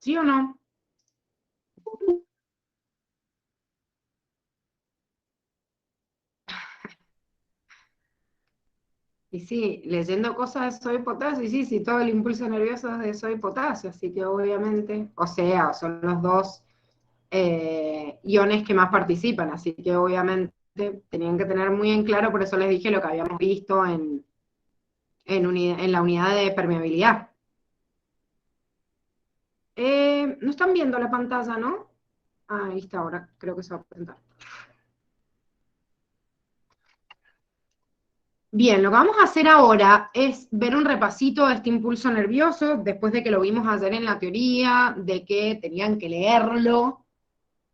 ¿Sí o no? Y sí, leyendo cosas de sodio y potasio, y sí, sí, todo el impulso nervioso es de sodio y potasio, así que obviamente, o sea, son los dos iones que más participan, así que obviamente tenían que tener muy en claro, por eso les dije lo que habíamos visto en la unidad de permeabilidad. No están viendo la pantalla, ¿no? Ah, ahí está, ahora creo que se va a presentar. Bien, lo que vamos a hacer ahora es ver un repasito de este impulso nervioso, después de que lo vimos ayer en la teoría, de que tenían que leerlo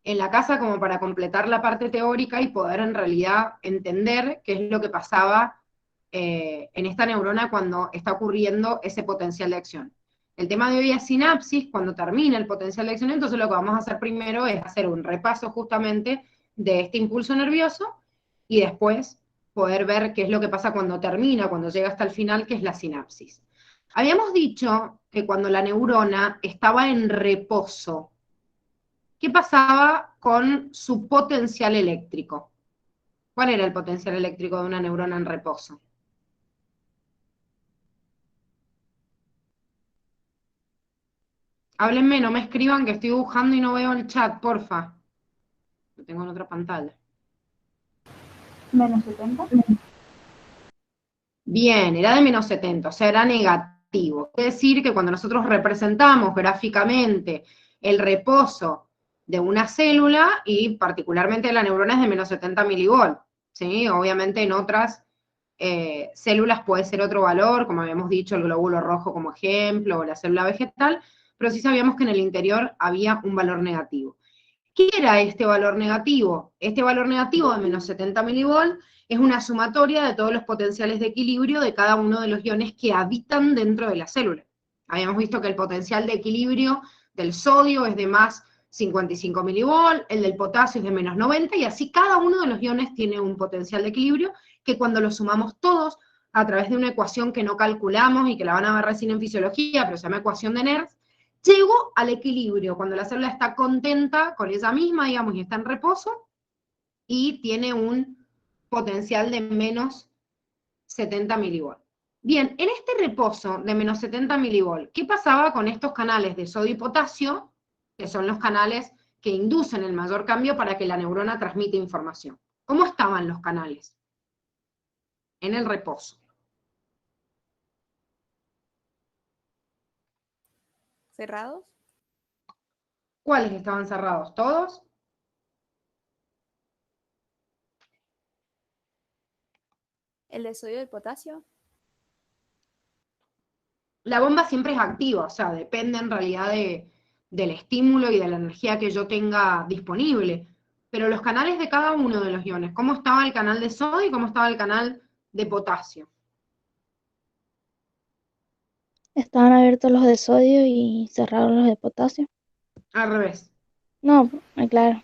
en la casa como para completar la parte teórica y poder en realidad entender qué es lo que pasaba en esta neurona cuando está ocurriendo ese potencial de acción. El tema de hoy es sinapsis, cuando termina el potencial de acción, entonces lo que vamos a hacer primero es hacer un repaso justamente de este impulso nervioso y después poder ver qué es lo que pasa cuando termina, cuando llega hasta el final, que es la sinapsis. Habíamos dicho que cuando la neurona estaba en reposo, ¿qué pasaba con su potencial eléctrico? ¿Cuál era el potencial eléctrico de una neurona en reposo? Háblenme, no me escriban que estoy dibujando y no veo el chat, porfa. Lo tengo en otra pantalla. -70. Bien, era de -70, o sea, era negativo. Quiere decir que cuando nosotros representamos gráficamente el reposo de una célula, y particularmente la neurona es de -70 milivolt, ¿sí? Obviamente en otras células puede ser otro valor, como habíamos dicho, el glóbulo rojo como ejemplo, o la célula vegetal, pero sí sabíamos que en el interior había un valor negativo. ¿Qué era este valor negativo? Este valor negativo de -70 milivolt es una sumatoria de todos los potenciales de equilibrio de cada uno de los iones que habitan dentro de la célula. Habíamos visto que el potencial de equilibrio del sodio es de más 55 milivolt, el del potasio es de menos 90, y así cada uno de los iones tiene un potencial de equilibrio que cuando lo sumamos todos a través de una ecuación que no calculamos y que la van a ver recién en fisiología, pero se llama ecuación de Nernst, llego al equilibrio, cuando la célula está contenta con ella misma, digamos, y está en reposo, y tiene un potencial de menos 70 milivolt. Bien, en este reposo de menos 70 milivolt, ¿qué pasaba con estos canales de sodio y potasio, que son los canales que inducen el mayor cambio para que la neurona transmita información? ¿Cómo estaban los canales en el reposo? ¿Cerrados? ¿Cuáles estaban cerrados? ¿Todos? ¿El de sodio y el potasio? La bomba siempre es activa, o sea, depende en realidad del estímulo y de la energía que yo tenga disponible. Pero los canales de cada uno de los iones, ¿cómo estaba el canal de sodio y cómo estaba el canal de potasio? Estaban abiertos los de sodio y cerrados los de potasio. Al revés. No, claro.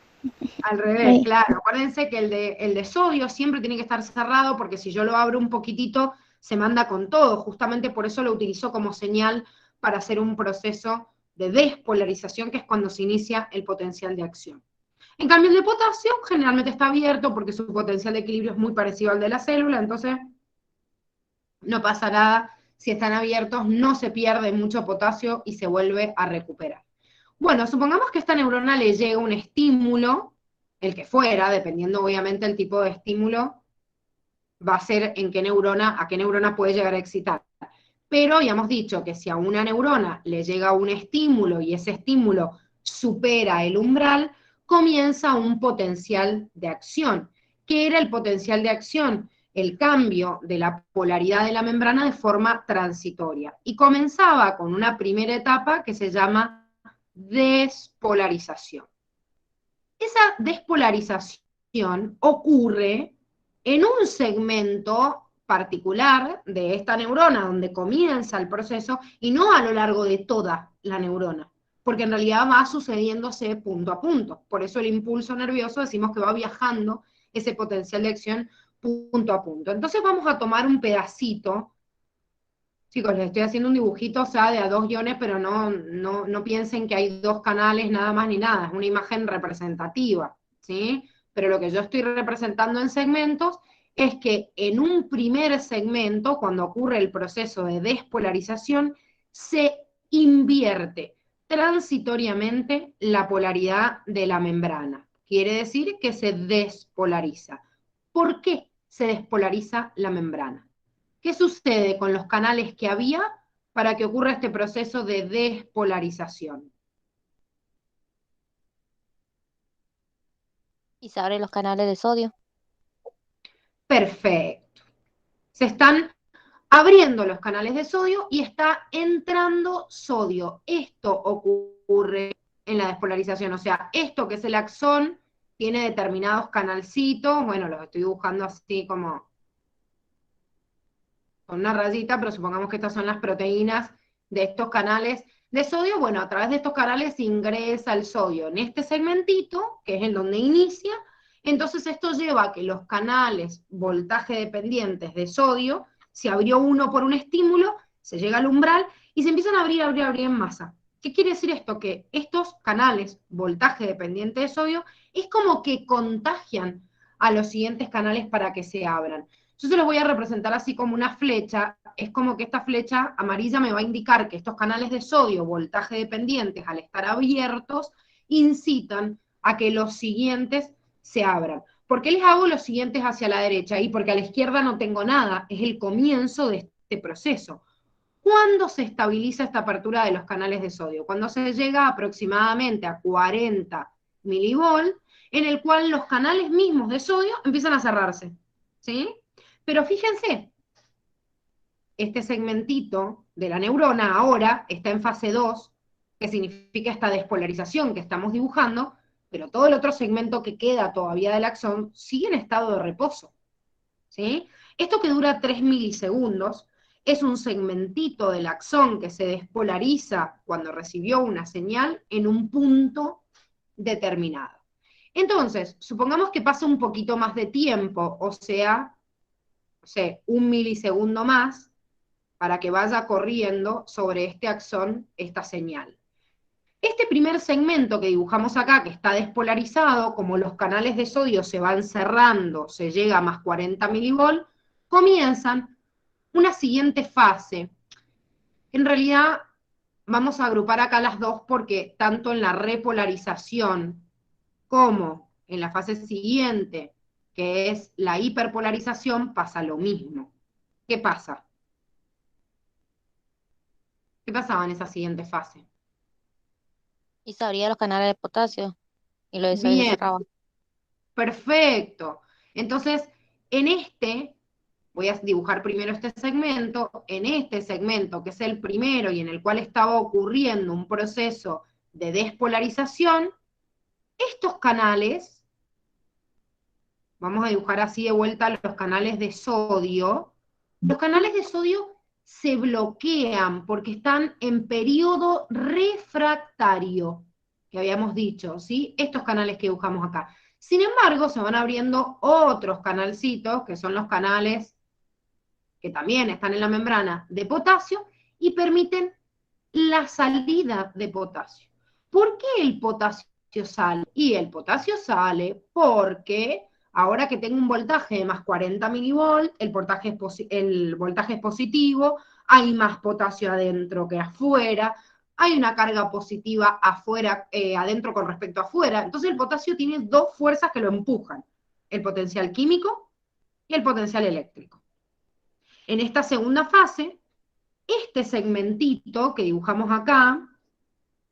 Al revés, Ahí. claro. Acuérdense que el de sodio siempre tiene que estar cerrado porque si yo lo abro un poquitito se manda con todo. Justamente por eso lo utilizo como señal para hacer un proceso de despolarización, que es cuando se inicia el potencial de acción. En cambio, el de potasio generalmente está abierto porque su potencial de equilibrio es muy parecido al de la célula, entonces no pasa nada. Si están abiertos, no se pierde mucho potasio y se vuelve a recuperar. Bueno, supongamos que a esta neurona le llega un estímulo, el que fuera, dependiendo obviamente del tipo de estímulo, va a ser a qué neurona puede llegar a excitar. Pero habíamos dicho que si a una neurona le llega un estímulo y ese estímulo supera el umbral, comienza un potencial de acción. ¿Qué era el potencial de acción? El cambio de la polaridad de la membrana de forma transitoria. Y comenzaba con una primera etapa que se llama despolarización. Esa despolarización ocurre en un segmento particular de esta neurona donde comienza el proceso y no a lo largo de toda la neurona, porque en realidad va sucediéndose punto a punto. Por eso el impulso nervioso decimos que va viajando ese potencial de acción punto a punto. Entonces vamos a tomar un pedacito Chicos, les estoy haciendo un dibujito, o sea, de a 2 iones, pero no piensen que hay 2 canales nada más ni nada, es una imagen representativa, ¿sí? Pero lo que yo estoy representando en segmentos es que en un primer segmento, cuando ocurre el proceso de despolarización, se invierte transitoriamente la polaridad de la membrana. Quiere decir que se despolariza. ¿Por qué se despolariza la membrana? ¿Qué sucede con los canales que había para que ocurra este proceso de despolarización? Y se abren los canales de sodio. Perfecto. Se están abriendo los canales de sodio y está entrando sodio. Esto ocurre en la despolarización, o sea, esto que es el axón tiene determinados canalcitos, bueno, los estoy dibujando así como con una rayita, pero supongamos que estas son las proteínas de estos canales de sodio. Bueno, a través de estos canales ingresa el sodio en este segmentito, que es en donde inicia. Entonces esto lleva a que los canales voltaje dependientes de sodio, se abrió uno por un estímulo, se llega al umbral y se empiezan a abrir en masa. ¿Qué quiere decir esto? Que estos canales voltaje dependiente de sodio es como que contagian a los siguientes canales para que se abran. Yo se los voy a representar así como una flecha, es como que esta flecha amarilla me va a indicar que estos canales de sodio, voltaje dependientes, al estar abiertos, incitan a que los siguientes se abran. ¿Por qué les hago los siguientes hacia la derecha? Y porque a la izquierda no tengo nada, es el comienzo de este proceso. ¿Cuándo se estabiliza esta apertura de los canales de sodio? Cuando se llega aproximadamente a 40 milivolt, en el cual los canales mismos de sodio empiezan a cerrarse, ¿sí? Pero fíjense, este segmentito de la neurona ahora está en fase 2, que significa esta despolarización que estamos dibujando, pero todo el otro segmento que queda todavía del axón sigue en estado de reposo, ¿sí? Esto que dura 3 milisegundos es un segmentito del axón que se despolariza cuando recibió una señal en un punto determinado. Entonces, supongamos que pasa un poquito más de tiempo, o sea, no sé, 1 milisegundo más, para que vaya corriendo sobre este axón esta señal. Este primer segmento que dibujamos acá, que está despolarizado, como los canales de sodio se van cerrando, se llega a más 40 milivolt, comienzan una siguiente fase. En realidad, vamos a agrupar acá las dos porque tanto en la repolarización como en la fase siguiente, que es la hiperpolarización, pasa lo mismo. ¿Qué pasa? ¿Qué pasaba en esa siguiente fase? Y se abrían los canales de potasio. Y los de sodio se Bien, cerraban. perfecto. Entonces, en este, voy a dibujar primero este segmento, en este segmento, que es el primero y en el cual estaba ocurriendo un proceso de despolarización, estos canales, vamos a dibujar así de vuelta los canales de sodio, los canales de sodio se bloquean porque están en periodo refractario, que habíamos dicho, ¿sí? Estos canales que dibujamos acá. Sin embargo, se van abriendo otros canalcitos, que son los canales que también están en la membrana de potasio, y permiten la salida de potasio. ¿Por qué el potasio sale? Y el potasio sale porque ahora que tengo un voltaje de más 40 milivolt, el voltaje es positivo, hay más potasio adentro que afuera, hay una carga positiva afuera, adentro con respecto a afuera, entonces el potasio tiene dos fuerzas que lo empujan, el potencial químico y el potencial eléctrico. En esta segunda fase, este segmentito que dibujamos acá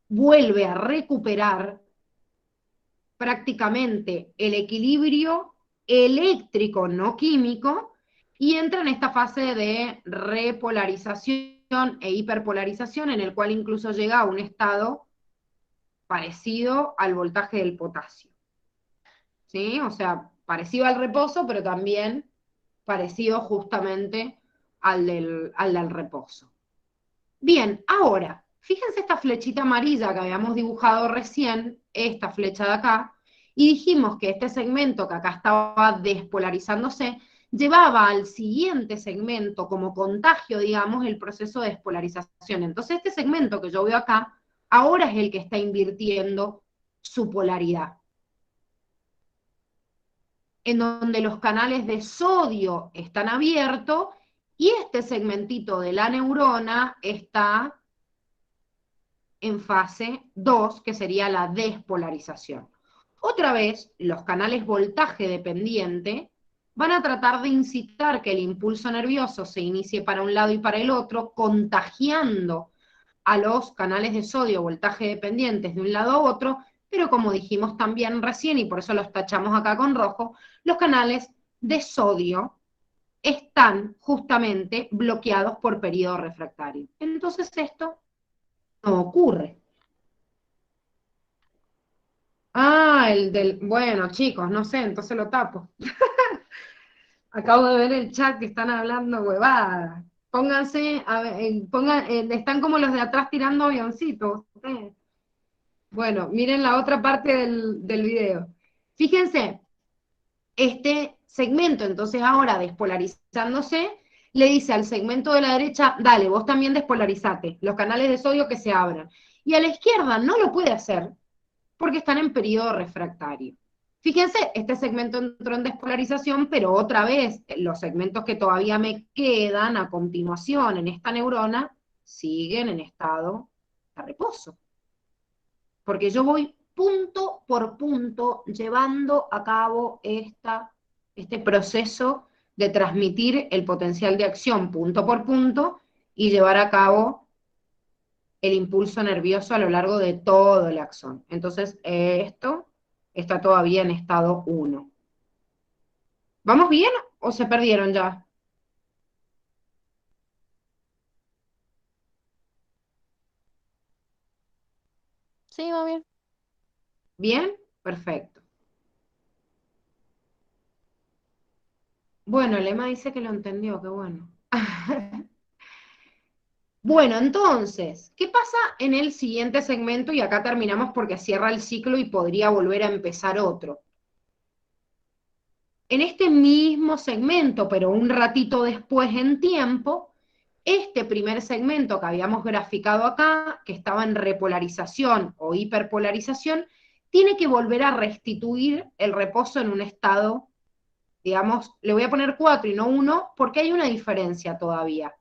vuelve a recuperar prácticamente el equilibrio eléctrico, no químico, y entra en esta fase de repolarización e hiperpolarización, en el cual incluso llega a un estado parecido al voltaje del potasio. ¿Sí? O sea, parecido al reposo, pero también parecido justamente al del reposo. Bien, ahora, fíjense esta flechita amarilla que habíamos dibujado recién, esta flecha de acá, y dijimos que este segmento que acá estaba despolarizándose, llevaba al siguiente segmento como contagio, digamos, el proceso de despolarización. Entonces este segmento que yo veo acá, ahora es el que está invirtiendo su polaridad, en donde los canales de sodio están abiertos y este segmentito de la neurona está en fase 2, que sería la despolarización. Otra vez, los canales voltaje dependiente van a tratar de incitar que el impulso nervioso se inicie para un lado y para el otro, contagiando a los canales de sodio voltaje dependientes de un lado a otro, pero como dijimos también recién, y por eso los tachamos acá con rojo, los canales de sodio están justamente bloqueados por periodo refractario. Entonces esto no ocurre. Ah, bueno, chicos, no sé, entonces lo tapo. Acabo de ver el chat que están hablando huevadas. Pónganse, a ver, están como los de atrás tirando avioncitos. Bueno, miren la otra parte del video. Fíjense, este segmento, entonces ahora despolarizándose, le dice al segmento de la derecha, dale, vos también despolarizate, los canales de sodio que se abran. Y a la izquierda no lo puede hacer, porque están en periodo refractario. Fíjense, este segmento entró en despolarización, pero otra vez los segmentos que todavía me quedan a continuación en esta neurona siguen en estado de reposo. Porque yo voy punto por punto llevando a cabo este proceso de transmitir el potencial de acción punto por punto y llevar a cabo el impulso nervioso a lo largo de todo el axón. Entonces, esto está todavía en estado 1. ¿Vamos bien o se perdieron ya? Sí, va bien. ¿Bien? Perfecto. Bueno, el Emma dice que lo entendió, qué bueno. Bueno, entonces, ¿qué pasa en el siguiente segmento? Y acá terminamos porque cierra el ciclo y podría volver a empezar otro. En este mismo segmento, pero un ratito después en tiempo, este primer segmento que habíamos graficado acá, que estaba en repolarización o hiperpolarización, tiene que volver a restituir el reposo en un estado, digamos, le voy a poner 4 y no 1, porque hay una diferencia todavía.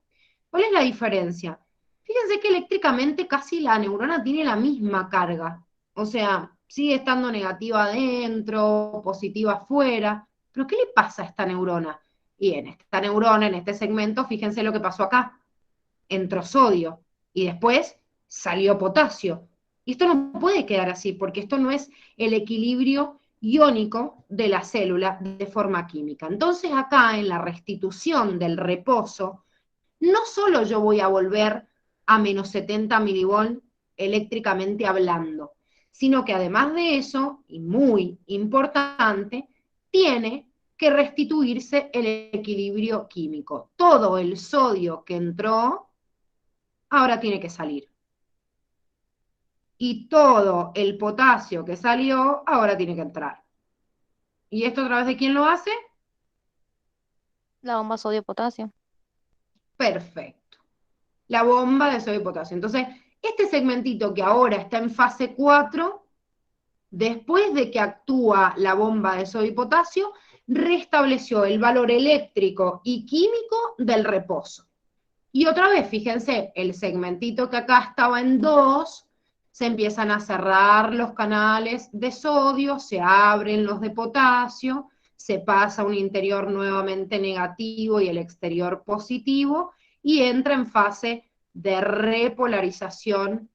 ¿Cuál es la diferencia? Fíjense que eléctricamente casi la neurona tiene la misma carga. O sea, sigue estando negativa adentro, positiva afuera. ¿Pero qué le pasa a esta neurona? Y en esta neurona, en este segmento, fíjense lo que pasó acá. Entró sodio y después salió potasio. Y esto no puede quedar así, porque esto no es el equilibrio iónico de la célula de forma química. Entonces acá, en la restitución del reposo, no solo yo voy a volver a menos 70 milivolt eléctricamente hablando, sino que además de eso, y muy importante, tiene que restituirse el equilibrio químico. Todo el sodio que entró, ahora tiene que salir. Y todo el potasio que salió, ahora tiene que entrar. ¿Y esto a través de quién lo hace? La bomba sodio-potasio. Perfecto. La bomba de sodio y potasio. Entonces, este segmentito que ahora está en fase 4, después de que actúa la bomba de sodio y potasio, restableció el valor eléctrico y químico del reposo. Y otra vez, fíjense, el segmentito que acá estaba en 2, se empiezan a cerrar los canales de sodio, se abren los de potasio, se pasa un interior nuevamente negativo y el exterior positivo, y entra en fase de repolarización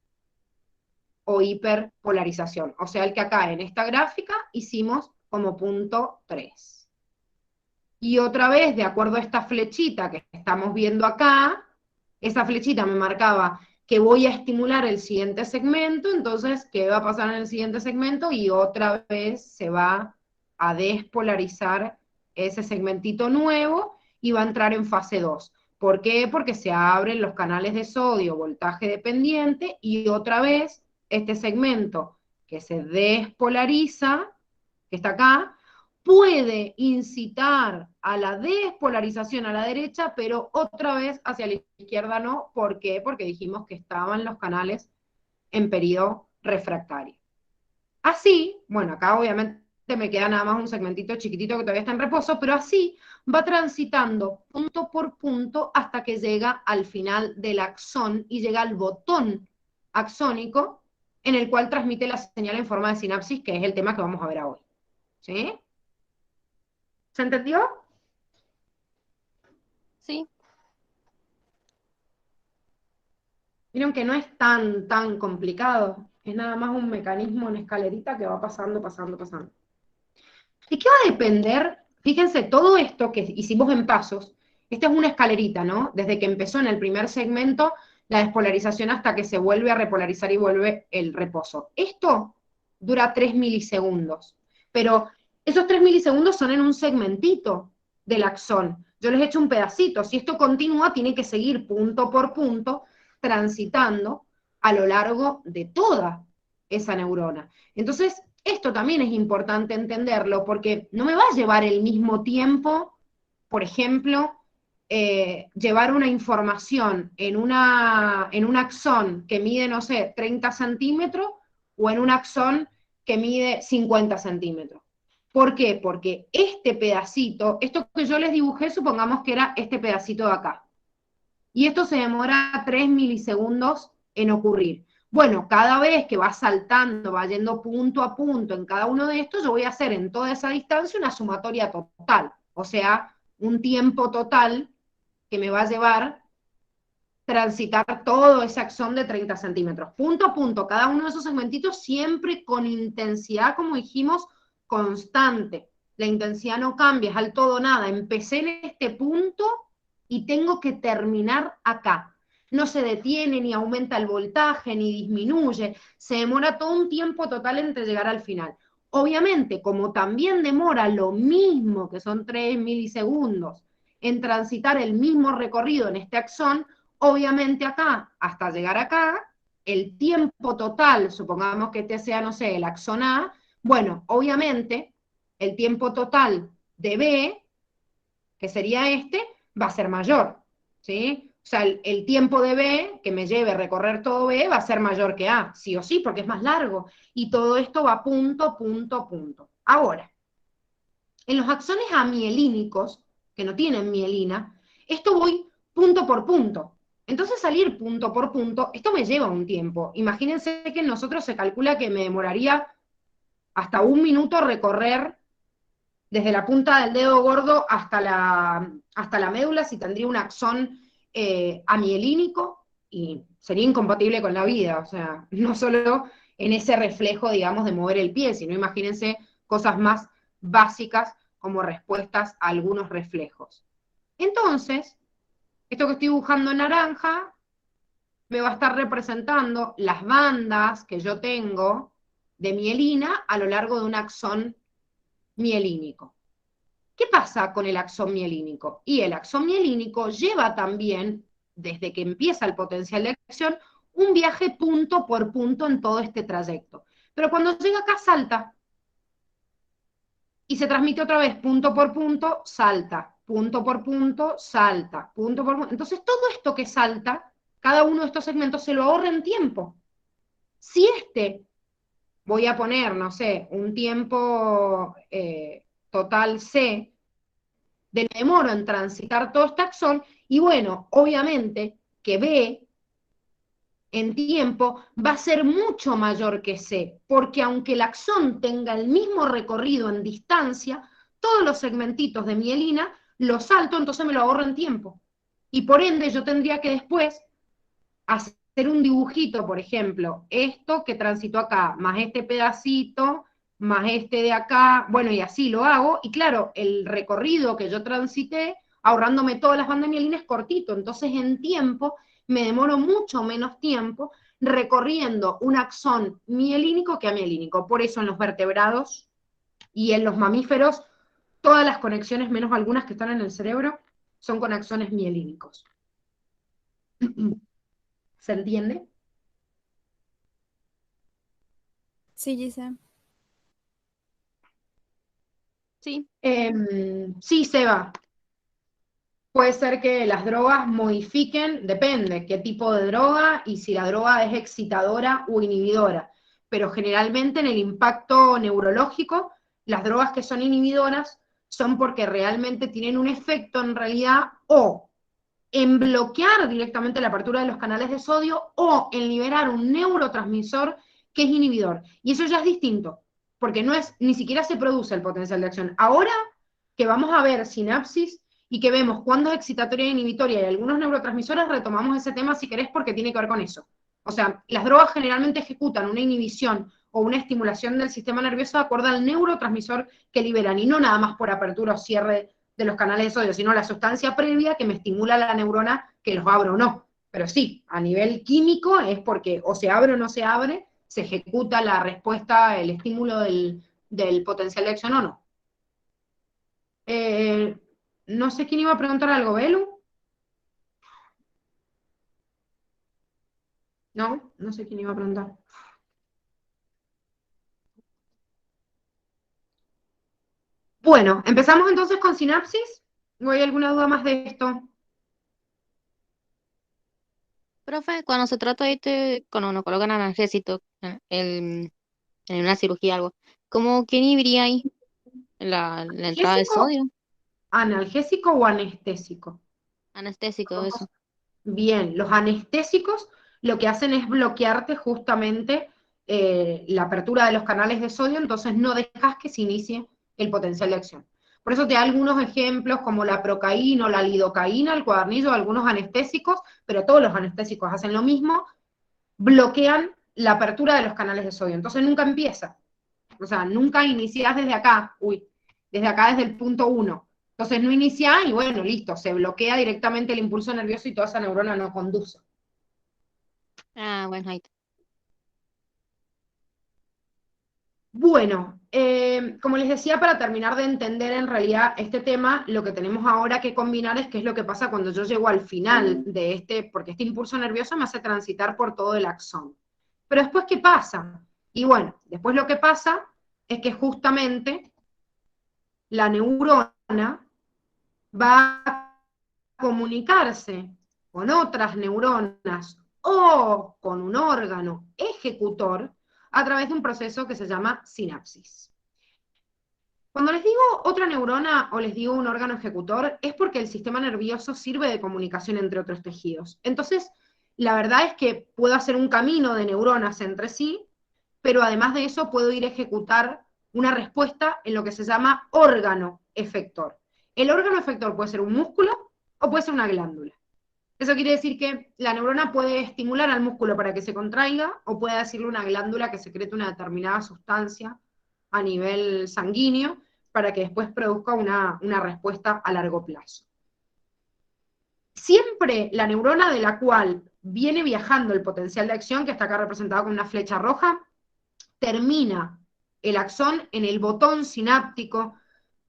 o hiperpolarización. O sea, el que acá en esta gráfica hicimos como punto 3. Y otra vez, de acuerdo a esta flechita que estamos viendo acá, esa flechita me marcaba que voy a estimular el siguiente segmento, entonces, ¿qué va a pasar en el siguiente segmento? Y otra vez se va a despolarizar ese segmentito nuevo y va a entrar en fase 2. ¿Por qué? Porque se abren los canales de sodio, voltaje dependiente, y otra vez este segmento que se despolariza, que está acá, puede incitar a la despolarización a la derecha, pero otra vez hacia la izquierda no. ¿Por qué? Porque dijimos que estaban los canales en periodo refractario. Así, bueno, acá obviamente me queda nada más un segmentito chiquitito que todavía está en reposo, pero así va transitando punto por punto hasta que llega al final del axón y llega al botón axónico en el cual transmite la señal en forma de sinapsis, que es el tema que vamos a ver hoy. ¿Sí? ¿Se entendió? Sí, Miren que no es tan complicado, es nada más un mecanismo en escalerita que va pasando, pasando, pasando. ¿De qué va a depender? Fíjense, todo esto que hicimos en pasos, esta es una escalerita, ¿no? Desde que empezó en el primer segmento la despolarización hasta que se vuelve a repolarizar y vuelve el reposo. Esto dura 3 milisegundos, pero esos 3 milisegundos son en un segmentito del axón. Yo les he hecho un pedacito. Si esto continúa, tiene que seguir punto por punto transitando a lo largo de toda esa neurona. Entonces, esto también es importante entenderlo, porque no me va a llevar el mismo tiempo, por ejemplo, llevar una información en un axón que mide, no sé, 30 centímetros o en un axón que mide 50 centímetros. ¿Por qué? Porque este pedacito, esto que yo les dibujé, supongamos que era este pedacito de acá. Y esto se demora 3 milisegundos en ocurrir. Bueno, cada vez que va saltando, va yendo punto a punto en cada uno de estos, yo voy a hacer en toda esa distancia una sumatoria total, o sea, un tiempo total que me va a llevar transitar todo ese axón de 30 centímetros. Punto a punto, cada uno de esos segmentitos siempre con intensidad, como dijimos, constante. La intensidad no cambia, es al todo nada. Empecé en este punto y tengo que terminar acá. No se detiene, ni aumenta el voltaje, ni disminuye. Se demora todo un tiempo total entre llegar al final. Obviamente, como también demora lo mismo, que son 3 milisegundos, en transitar el mismo recorrido en este axón, obviamente acá, hasta llegar acá, el tiempo total, supongamos que este sea, no sé, el axón A, bueno, obviamente el tiempo total de B, que sería este, va a ser mayor, ¿sí? O sea, el tiempo de B, que me lleve a recorrer todo B, va a ser mayor que A, sí o sí, porque es más largo. Y todo esto va punto, punto, punto. Ahora, en los axones amielínicos, que no tienen mielina, esto voy punto por punto. Entonces salir punto por punto, esto me lleva un tiempo. Imagínense que en nosotros se calcula que me demoraría hasta 1 minuto recorrer desde la punta del dedo gordo hasta la médula, si tendría un axón amielínico, y sería incompatible con la vida. O sea, no solo en ese reflejo, digamos, de mover el pie, sino imagínense cosas más básicas como respuestas a algunos reflejos. Entonces, esto que estoy dibujando en naranja me va a estar representando las bandas que yo tengo de mielina a lo largo de un axón mielínico. ¿Qué pasa con el axón mielínico? Y el axón mielínico lleva también, desde que empieza el potencial de acción, un viaje punto por punto en todo este trayecto. Pero cuando llega acá salta y se transmite otra vez punto por punto, salta, punto por punto, salta, punto por punto. Entonces todo esto que salta, cada uno de estos segmentos se lo ahorra en tiempo. Si voy a poner, no sé, un tiempo total C, de demoro en transitar todo este axón, y bueno, obviamente que B en tiempo va a ser mucho mayor que C, porque aunque el axón tenga el mismo recorrido en distancia, todos los segmentitos de mielina los salto, entonces me lo ahorro en tiempo. Y por ende yo tendría que después hacer un dibujito, por ejemplo, esto que transitó acá, más este pedacito, más este de acá, bueno, y así lo hago, y claro, el recorrido que yo transité, ahorrándome todas las bandas mielinas, es cortito, entonces en tiempo me demoro mucho menos tiempo recorriendo un axón mielínico que amielínico. Por eso en los vertebrados y en los mamíferos, todas las conexiones, menos algunas que están en el cerebro, son con axones mielínicos. ¿Se entiende? Sí, Gise. Sí. Sí, Seba. Puede ser que las drogas modifiquen, depende qué tipo de droga y si la droga es excitadora o inhibidora. Pero generalmente en el impacto neurológico, las drogas que son inhibidoras son porque realmente tienen un efecto en realidad o en bloquear directamente la apertura de los canales de sodio o en liberar un neurotransmisor que es inhibidor. Y eso ya es distinto, porque no es, ni siquiera se produce el potencial de acción. Ahora que vamos a ver sinapsis y que vemos cuándo es excitatoria e inhibitoria y algunos neurotransmisores, retomamos ese tema si querés porque tiene que ver con eso. O sea, las drogas generalmente ejecutan una inhibición o una estimulación del sistema nervioso de acuerdo al neurotransmisor que liberan, y no nada más por apertura o cierre de los canales de sodio, sino la sustancia previa que me estimula la neurona que los abro o no. Pero sí, a nivel químico es porque o se abre o no se abre, se ejecuta la respuesta, el estímulo del potencial de acción o no. No sé quién iba a preguntar algo, ¿Belu? No sé quién iba a preguntar. Bueno, empezamos entonces con sinapsis. ¿O hay alguna duda más de esto? Profe, cuando se trata cuando nos colocan analgésico en una cirugía algo, ¿cómo quién inhibiría ahí la entrada de ¿Analgésico, sodio? analgésico o anestésico? Anestésico, eso. Bien, los anestésicos lo que hacen es bloquearte justamente la apertura de los canales de sodio, entonces no dejas que se inicie el potencial de acción. Por eso te da algunos ejemplos como la procaína o la lidocaína, el cuadernillo de algunos anestésicos, pero todos los anestésicos hacen lo mismo, bloquean la apertura de los canales de sodio. Entonces nunca empieza. O sea, nunca iniciás desde acá, desde acá desde el punto 1. Entonces no inicia y bueno, listo, se bloquea directamente el impulso nervioso y toda esa neurona no conduce. Ah, bueno, ahí está. Bueno, como les decía, para terminar de entender en realidad este tema, lo que tenemos ahora que combinar es qué es lo que pasa cuando yo llego al final de porque este impulso nervioso me hace transitar por todo el axón. Pero después, ¿qué pasa? Y bueno, después lo que pasa es que justamente la neurona va a comunicarse con otras neuronas o con un órgano ejecutor a través de un proceso que se llama sinapsis. Cuando les digo otra neurona o les digo un órgano ejecutor, es porque el sistema nervioso sirve de comunicación entre otros tejidos. Entonces, la verdad es que puedo hacer un camino de neuronas entre sí, pero además de eso puedo ir a ejecutar una respuesta en lo que se llama órgano efector. El órgano efector puede ser un músculo o puede ser una glándula. Eso quiere decir que la neurona puede estimular al músculo para que se contraiga o puede decirle a una glándula que secrete una determinada sustancia a nivel sanguíneo para que después produzca una respuesta a largo plazo. Siempre la neurona de la cual viene viajando el potencial de acción, que está acá representado con una flecha roja, termina el axón en el botón sináptico,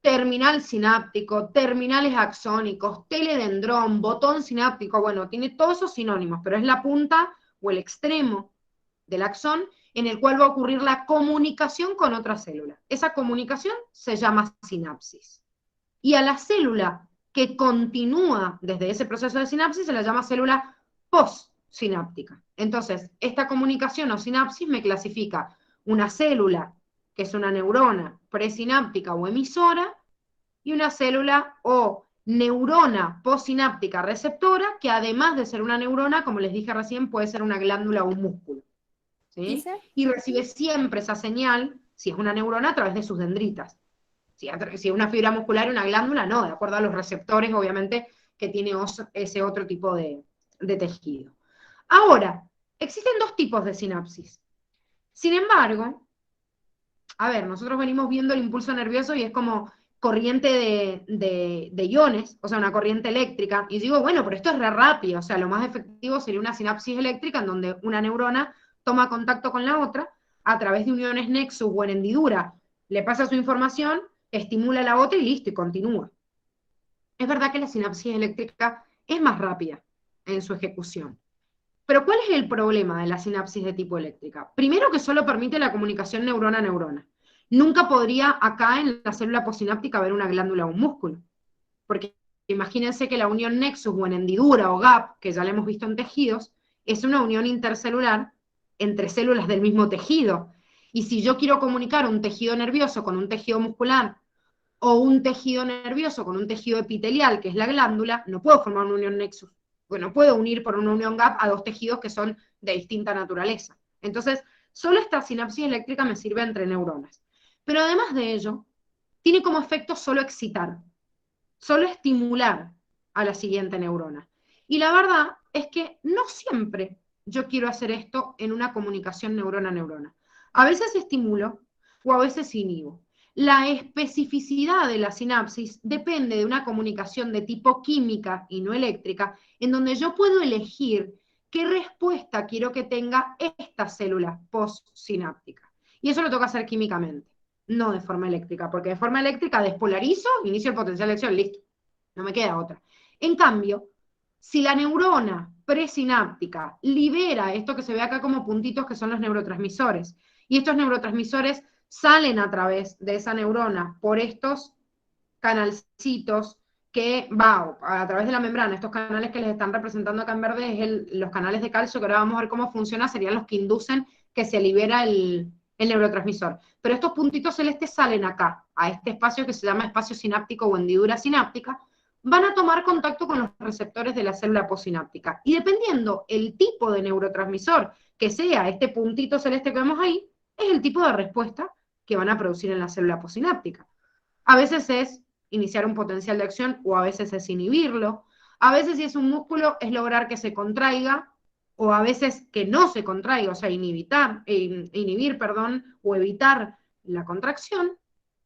terminal sináptico, terminales axónicos, teledendrón, botón sináptico, bueno, tiene todos esos sinónimos, pero es la punta o el extremo del axón en el cual va a ocurrir la comunicación con otra célula. Esa comunicación se llama sinapsis. Y a la célula que continúa desde ese proceso de sinapsis se la llama célula postsináptica. Entonces, esta comunicación o sinapsis me clasifica una célula, que es una neurona presináptica o emisora, y una célula o neurona postsináptica receptora, que además de ser una neurona, como les dije recién, puede ser una glándula o un músculo. ¿Sí? Dice, Y recibe siempre esa señal, si es una neurona, a través de sus dendritas. Si es una fibra muscular, una glándula, no, de acuerdo a los receptores, obviamente, que tiene ese otro tipo de tejido. Ahora, existen dos tipos de sinapsis. Sin embargo, a ver, nosotros venimos viendo el impulso nervioso y es como corriente de iones, o sea, una corriente eléctrica, y digo, bueno, pero esto es re rápido, o sea, lo más efectivo sería una sinapsis eléctrica en donde una neurona toma contacto con la otra a través de uniones nexus o en hendidura, le pasa su información, estimula la otra y listo, y continúa. Es verdad que la sinapsis eléctrica es más rápida en su ejecución. Pero ¿cuál es el problema de la sinapsis de tipo eléctrica? Primero que solo permite la comunicación neurona a neurona. Nunca podría acá en la célula postsináptica haber una glándula o un músculo, porque imagínense que la unión nexus o en hendidura o gap, que ya la hemos visto en tejidos, es una unión intercelular entre células del mismo tejido. Y si yo quiero comunicar un tejido nervioso con un tejido muscular, o un tejido nervioso con un tejido epitelial, que es la glándula, no puedo formar una unión nexus, porque no puedo unir por una unión gap a dos tejidos que son de distinta naturaleza. Entonces, solo esta sinapsis eléctrica me sirve entre neuronas. Pero además de ello, tiene como efecto solo excitar, solo estimular a la siguiente neurona. Y la verdad es que no siempre yo quiero hacer esto en una comunicación neurona-neurona. A veces estimulo o a veces inhibo. La especificidad de la sinapsis depende de una comunicación de tipo química y no eléctrica, en donde yo puedo elegir qué respuesta quiero que tenga esta célula postsináptica. Y eso lo toca hacer químicamente, no de forma eléctrica, porque de forma eléctrica despolarizo, inicio el potencial de acción, listo, no me queda otra. En cambio, si la neurona presináptica libera esto que se ve acá como puntitos que son los neurotransmisores, y estos neurotransmisores salen a través de esa neurona por estos canalcitos que va a través de la membrana, estos canales que les están representando acá en verde es los canales de calcio, que ahora vamos a ver cómo funciona, serían los que inducen que se libera el neurotransmisor. Pero estos puntitos celestes salen acá, a este espacio que se llama espacio sináptico o hendidura sináptica, van a tomar contacto con los receptores de la célula postsináptica. Y dependiendo el tipo de neurotransmisor que sea este puntito celeste que vemos ahí, es el tipo de respuesta que van a producir en la célula postsináptica. A veces es iniciar un potencial de acción o a veces es inhibirlo. A veces si es un músculo es lograr que se contraiga o a veces que no se contraiga, o sea, inhibir, o evitar la contracción.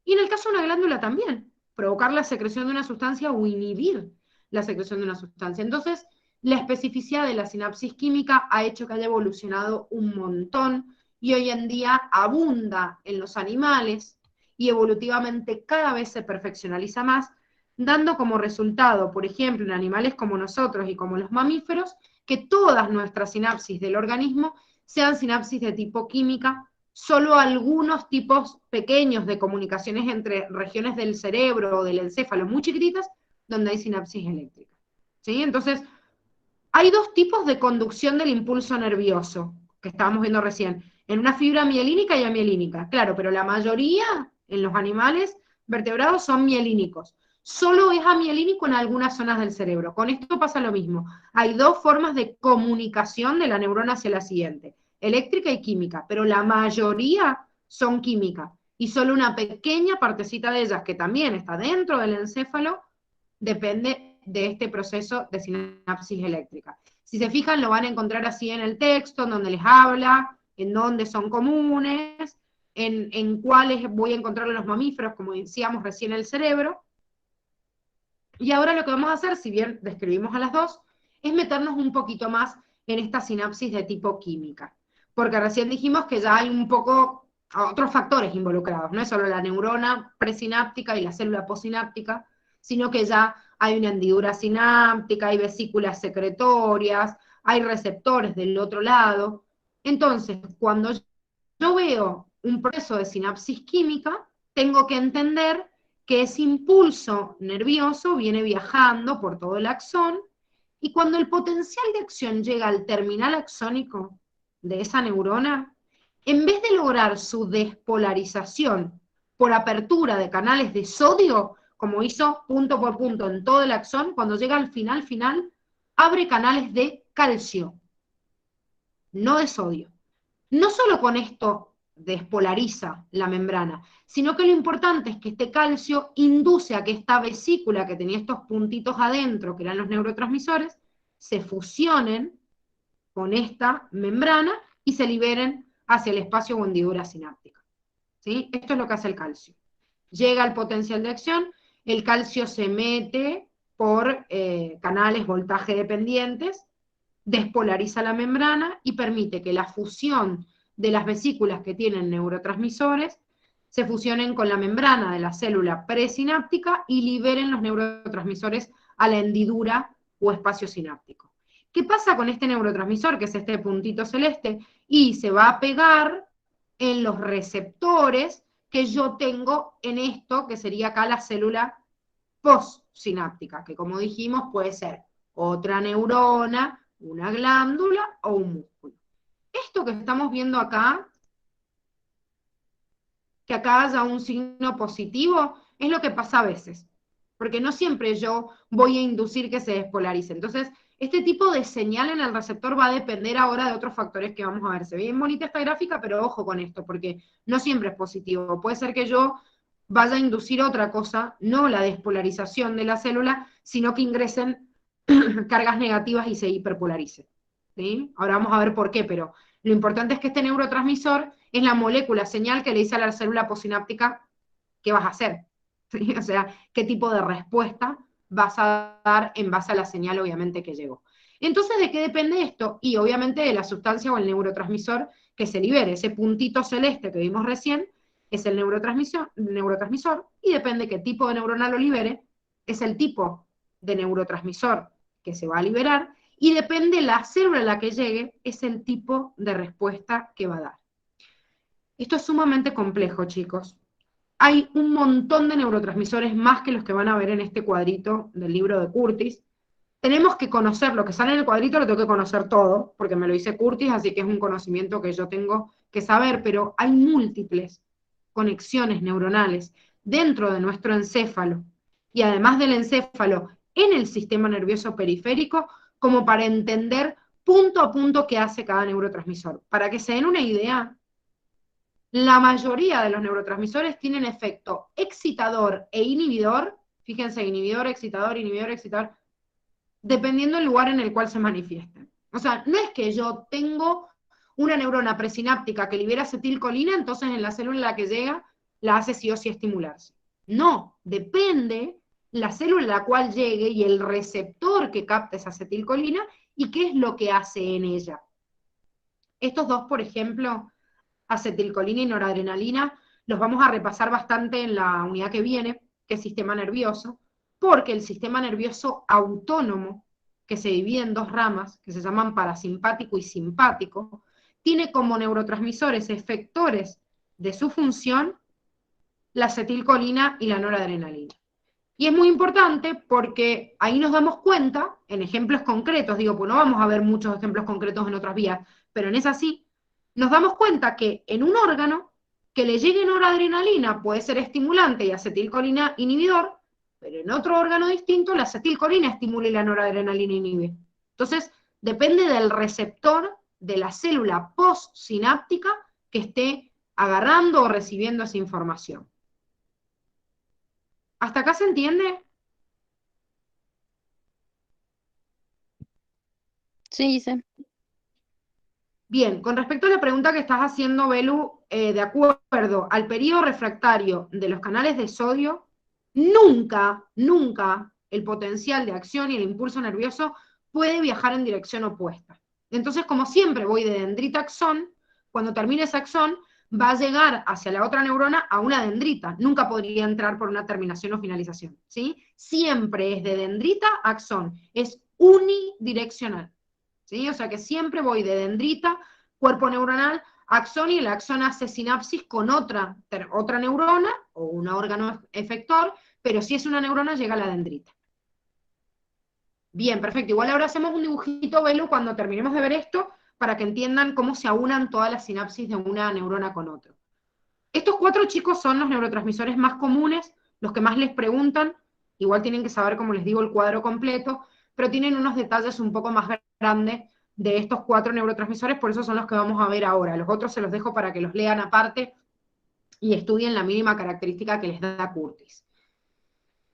Y en el caso de una glándula también, provocar la secreción de una sustancia o inhibir la secreción de una sustancia. Entonces, la especificidad de la sinapsis química ha hecho que haya evolucionado un montón y hoy en día abunda en los animales y evolutivamente cada vez se perfeccionaliza más, dando como resultado, por ejemplo, en animales como nosotros y como los mamíferos, que todas nuestras sinapsis del organismo sean sinapsis de tipo química, solo algunos tipos pequeños de comunicaciones entre regiones del cerebro o del encéfalo muy chiquititas, donde hay sinapsis eléctrica. ¿Sí? Entonces, hay dos tipos de conducción del impulso nervioso, que estábamos viendo recién, en una fibra mielínica y amielínica, claro, pero la mayoría en los animales vertebrados son mielínicos. Solo es amielínico en algunas zonas del cerebro. Con esto pasa lo mismo. Hay dos formas de comunicación de la neurona hacia la siguiente, eléctrica y química, pero la mayoría son químicas, y solo una pequeña partecita de ellas, que también está dentro del encéfalo, depende de este proceso de sinapsis eléctrica. Si se fijan, lo van a encontrar así en el texto, en donde les habla, en dónde son comunes, en cuáles voy a encontrar en los mamíferos, como decíamos recién, el cerebro. Y ahora lo que vamos a hacer, si bien describimos a las dos, es meternos un poquito más en esta sinapsis de tipo química. Porque recién dijimos que ya hay un poco otros factores involucrados, no es solo la neurona presináptica y la célula postsináptica, sino que ya hay una hendidura sináptica, hay vesículas secretorias, hay receptores del otro lado. Entonces, cuando yo veo un proceso de sinapsis química, tengo que entender que ese impulso nervioso viene viajando por todo el axón, y cuando el potencial de acción llega al terminal axónico de esa neurona, en vez de lograr su despolarización por apertura de canales de sodio, como hizo punto por punto en todo el axón, cuando llega al final, abre canales de calcio, no de sodio. No solo con esto despolariza la membrana, sino que lo importante es que este calcio induce a que esta vesícula que tenía estos puntitos adentro, que eran los neurotransmisores, se fusionen con esta membrana y se liberen hacia el espacio o hendidura sináptica. ¿Sí? Esto es lo que hace el calcio. Llega al potencial de acción, el calcio se mete por canales voltaje dependientes, despolariza la membrana y permite que la fusión de las vesículas que tienen neurotransmisores se fusionen con la membrana de la célula presináptica y liberen los neurotransmisores a la hendidura o espacio sináptico. ¿Qué pasa con este neurotransmisor, que es este puntito celeste? Y se va a pegar en los receptores que yo tengo en esto, que sería acá la célula postsináptica, que como dijimos puede ser otra neurona, una glándula o un músculo. Esto que estamos viendo acá, que acá haya un signo positivo, es lo que pasa a veces, porque no siempre yo voy a inducir que se despolarice. Entonces, este tipo de señal en el receptor va a depender ahora de otros factores que vamos a ver. Se ve bien bonita esta gráfica, pero ojo con esto, porque no siempre es positivo. Puede ser que yo vaya a inducir otra cosa, no la despolarización de la célula, sino que ingresen cargas negativas y se hiperpolarice. ¿Sí? Ahora vamos a ver por qué, pero lo importante es que este neurotransmisor es la molécula señal que le dice a la célula postsináptica qué vas a hacer. ¿Sí? O sea, qué tipo de respuesta vas a dar en base a la señal, obviamente, que llegó. Entonces, ¿de qué depende esto? Y obviamente de la sustancia o el neurotransmisor que se libere. Ese puntito celeste que vimos recién es el neurotransmisor y depende qué tipo de neurona lo libere, es el tipo de neurotransmisor que se va a liberar, y depende la célula a la que llegue, es el tipo de respuesta que va a dar. Esto es sumamente complejo, chicos. Hay un montón de neurotransmisores más que los que van a ver en este cuadrito del libro de Curtis. Tenemos que conocer lo que sale en el cuadrito, lo tengo que conocer todo, porque me lo dice Curtis, así que es un conocimiento que yo tengo que saber, pero hay múltiples conexiones neuronales dentro de nuestro encéfalo, y además del encéfalo, en el sistema nervioso periférico, como para entender punto a punto qué hace cada neurotransmisor. Para que se den una idea, la mayoría de los neurotransmisores tienen efecto excitador e inhibidor, fíjense, inhibidor, excitador, dependiendo del lugar en el cual se manifiesten. O sea, no es que yo tengo una neurona presináptica que libera acetilcolina, entonces en la célula en la que llega la hace sí o sí estimularse. No, depende la célula a la cual llegue y el receptor que capta esa acetilcolina y qué es lo que hace en ella. Estos dos, por ejemplo, acetilcolina y noradrenalina, los vamos a repasar bastante en la unidad que viene, que es sistema nervioso, porque el sistema nervioso autónomo, que se divide en dos ramas, que se llaman parasimpático y simpático, tiene como neurotransmisores efectores de su función la acetilcolina y la noradrenalina. Y es muy importante porque ahí nos damos cuenta, en ejemplos concretos, digo, pues no vamos a ver muchos ejemplos concretos en otras vías, pero en esa sí, nos damos cuenta que en un órgano que le llegue noradrenalina puede ser estimulante y acetilcolina inhibidor, pero en otro órgano distinto la acetilcolina estimula y la noradrenalina inhibe. Entonces, depende del receptor de la célula postsináptica que esté agarrando o recibiendo esa información. ¿Hasta acá se entiende? Sí, Giselle. Bien, con respecto a la pregunta que estás haciendo, Belu, de acuerdo al periodo refractario de los canales de sodio, nunca el potencial de acción y el impulso nervioso puede viajar en dirección opuesta. Entonces, como siempre voy de dendrita a axón, cuando termine ese axón, va a llegar hacia la otra neurona a una dendrita. Nunca podría entrar por una terminación o finalización, ¿sí? Siempre es de dendrita a axón, es unidireccional. ¿Sí? O sea que siempre voy de dendrita, cuerpo neuronal, axón, y el axón hace sinapsis con otra neurona o un órgano efector, pero si es una neurona llega a la dendrita. Bien, perfecto. Igual ahora hacemos un dibujito, Belu, cuando terminemos de ver esto, para que entiendan cómo se aunan todas las sinapsis de una neurona con otro. Estos 4 chicos son los neurotransmisores más comunes, los que más les preguntan. Igual tienen que saber, como les digo, el cuadro completo, pero tienen unos detalles un poco más grandes de estos 4 neurotransmisores, por eso son los que vamos a ver ahora. Los otros se los dejo para que los lean aparte y estudien la mínima característica que les da Curtis.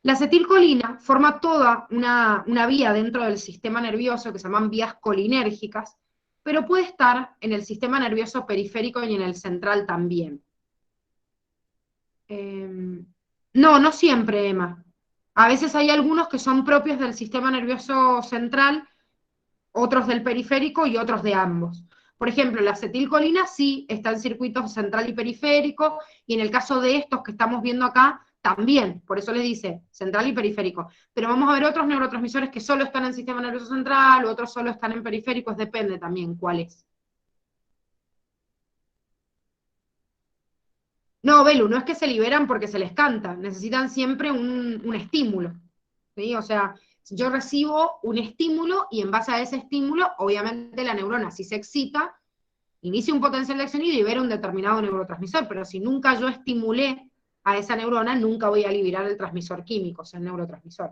La acetilcolina forma toda una vía dentro del sistema nervioso que se llaman vías colinérgicas, pero puede estar en el sistema nervioso periférico y en el central también. No, no siempre, Emma. A veces hay algunos que son propios del sistema nervioso central, otros del periférico y otros de ambos. Por ejemplo, la acetilcolina sí está en circuitos central y periférico, y en el caso de estos que estamos viendo acá, también, por eso les dice central y periférico. Pero vamos a ver otros neurotransmisores que solo están en el sistema nervioso central, o otros solo están en periféricos, depende también cuál es. No, Belu, no es que se liberan porque se les canta, necesitan siempre un estímulo, ¿sí? O sea, yo recibo un estímulo y en base a ese estímulo, obviamente la neurona, si se excita, inicia un potencial de acción y libera un determinado neurotransmisor, pero si nunca yo estimulé a esa neurona, nunca voy a liberar el transmisor químico, o sea, el neurotransmisor.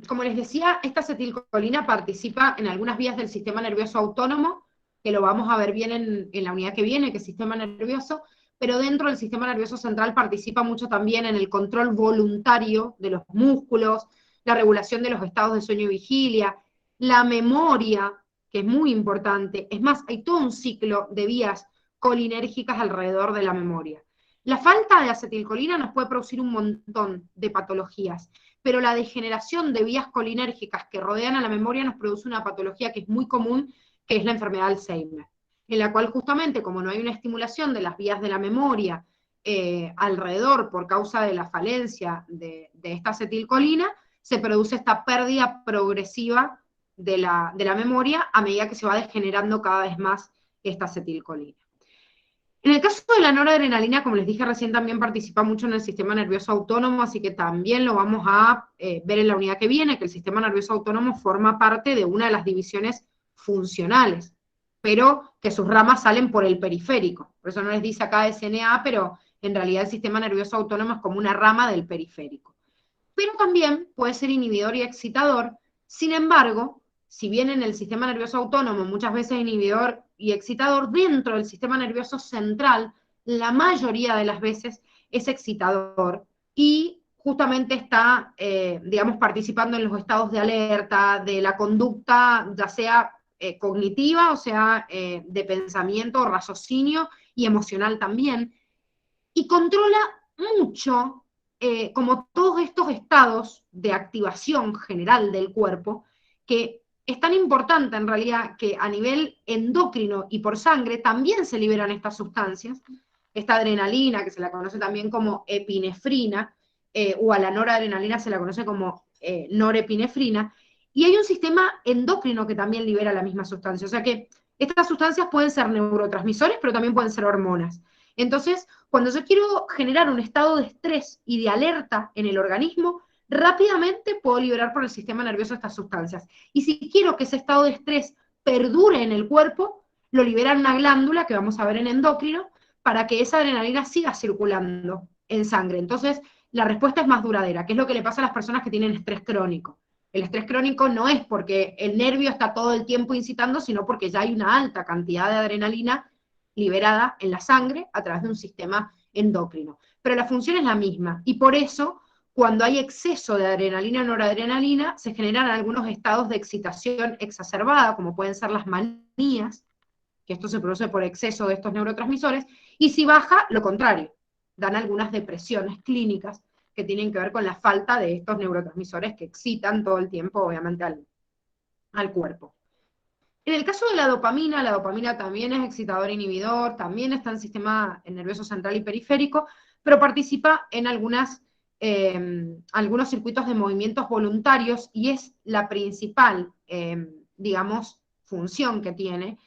Como les decía, esta acetilcolina participa en algunas vías del sistema nervioso autónomo, que lo vamos a ver bien en la unidad que viene, que es sistema nervioso, pero dentro del sistema nervioso central participa mucho también en el control voluntario de los músculos, la regulación de los estados de sueño y vigilia, la memoria, que es muy importante. Es más, hay todo un ciclo de vías colinérgicas alrededor de la memoria. La falta de acetilcolina nos puede producir un montón de patologías, pero la degeneración de vías colinérgicas que rodean a la memoria nos produce una patología que es muy común, que es la enfermedad de Alzheimer, en la cual justamente como no hay una estimulación de las vías de la memoria alrededor por causa de la falencia de esta acetilcolina, se produce esta pérdida progresiva de la memoria a medida que se va degenerando cada vez más esta acetilcolina. En el caso de la noradrenalina, como les dije recién, también participa mucho en el sistema nervioso autónomo, así que también lo vamos a ver en la unidad que viene, que el sistema nervioso autónomo forma parte de una de las divisiones funcionales, pero que sus ramas salen por el periférico. Por eso no les dice acá SNA, pero en realidad el sistema nervioso autónomo es como una rama del periférico. Pero también puede ser inhibidor y excitador. Sin embargo, si bien en el sistema nervioso autónomo muchas veces inhibidor y excitador, dentro del sistema nervioso central, la mayoría de las veces es excitador y justamente está, digamos, participando en los estados de alerta, de la conducta, ya sea cognitiva, o sea, de pensamiento, raciocinio y emocional también, y controla mucho, como todos estos estados de activación general del cuerpo, que es tan importante en realidad que a nivel endocrino y por sangre también se liberan estas sustancias, esta adrenalina, que se la conoce también como epinefrina, o a la noradrenalina se la conoce como norepinefrina, y hay un sistema endocrino que también libera la misma sustancia, o sea que estas sustancias pueden ser neurotransmisores, pero también pueden ser hormonas. Entonces, cuando yo quiero generar un estado de estrés y de alerta en el organismo, rápidamente puedo liberar por el sistema nervioso estas sustancias. Y si quiero que ese estado de estrés perdure en el cuerpo, lo libera en una glándula que vamos a ver en endocrino, para que esa adrenalina siga circulando en sangre. Entonces, la respuesta es más duradera, que es lo que le pasa a las personas que tienen estrés crónico. El estrés crónico no es porque el nervio está todo el tiempo incitando, sino porque ya hay una alta cantidad de adrenalina liberada en la sangre a través de un sistema endocrino. Pero la función es la misma, y por eso, cuando hay exceso de adrenalina o noradrenalina, se generan algunos estados de excitación exacerbada, como pueden ser las manías, que esto se produce por exceso de estos neurotransmisores, y si baja, lo contrario, dan algunas depresiones clínicas que tienen que ver con la falta de estos neurotransmisores que excitan todo el tiempo, obviamente, al cuerpo. En el caso de la dopamina también es excitador inhibidor, también está en el sistema nervioso central y periférico, pero participa en algunos circuitos de movimientos voluntarios y es la principal, digamos, función que tiene.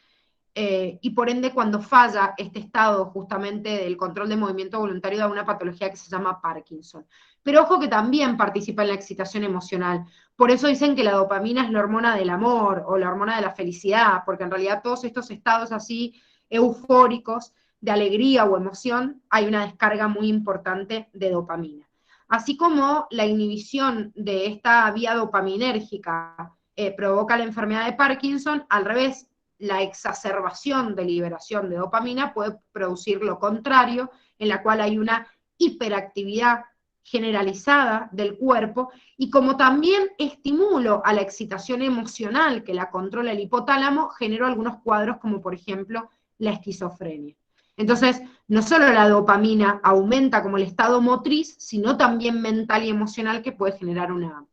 Y por ende, cuando falla este estado justamente del control de movimiento voluntario, da una patología que se llama Parkinson. Pero ojo que también participa en la excitación emocional. Por eso dicen que la dopamina es la hormona del amor o la hormona de la felicidad, porque en realidad todos estos estados así eufóricos, de alegría o emoción, hay una descarga muy importante de dopamina. Así como la inhibición de esta vía dopaminérgica provoca la enfermedad de Parkinson, al revés, la exacerbación de liberación de dopamina puede producir lo contrario, en la cual hay una hiperactividad generalizada del cuerpo, y como también estimulo a la excitación emocional que la controla el hipotálamo, genero algunos cuadros como por ejemplo la esquizofrenia. Entonces, no solo la dopamina aumenta como el estado motriz, sino también mental y emocional, que puede generar una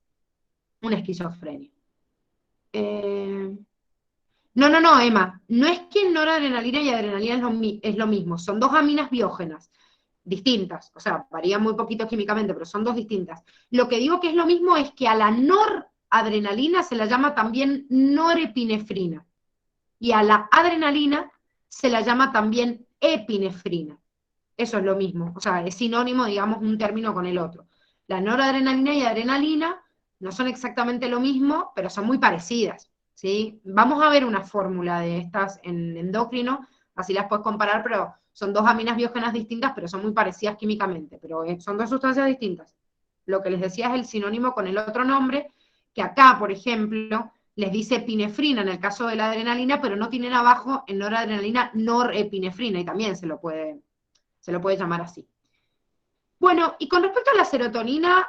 esquizofrenia. No, Emma, no es que noradrenalina y adrenalina es lo mismo, son dos aminas biógenas distintas, o sea, varían muy poquito químicamente, pero son dos distintas. Lo que digo que es lo mismo es que a la noradrenalina se la llama también norepinefrina, y a la adrenalina se la llama también epinefrina. Eso es lo mismo, o sea, es sinónimo, digamos, un término con el otro. La noradrenalina y adrenalina no son exactamente lo mismo, pero son muy parecidas, ¿sí? Vamos a ver una fórmula de estas en endocrino, así las puedes comparar, pero son dos aminas biógenas distintas, pero son muy parecidas químicamente, pero son dos sustancias distintas. Lo que les decía es el sinónimo con el otro nombre, que acá, por ejemplo, les dice epinefrina en el caso de la adrenalina, pero no tienen abajo en noradrenalina norepinefrina, y también se lo puede llamar así. Bueno, y con respecto a la serotonina,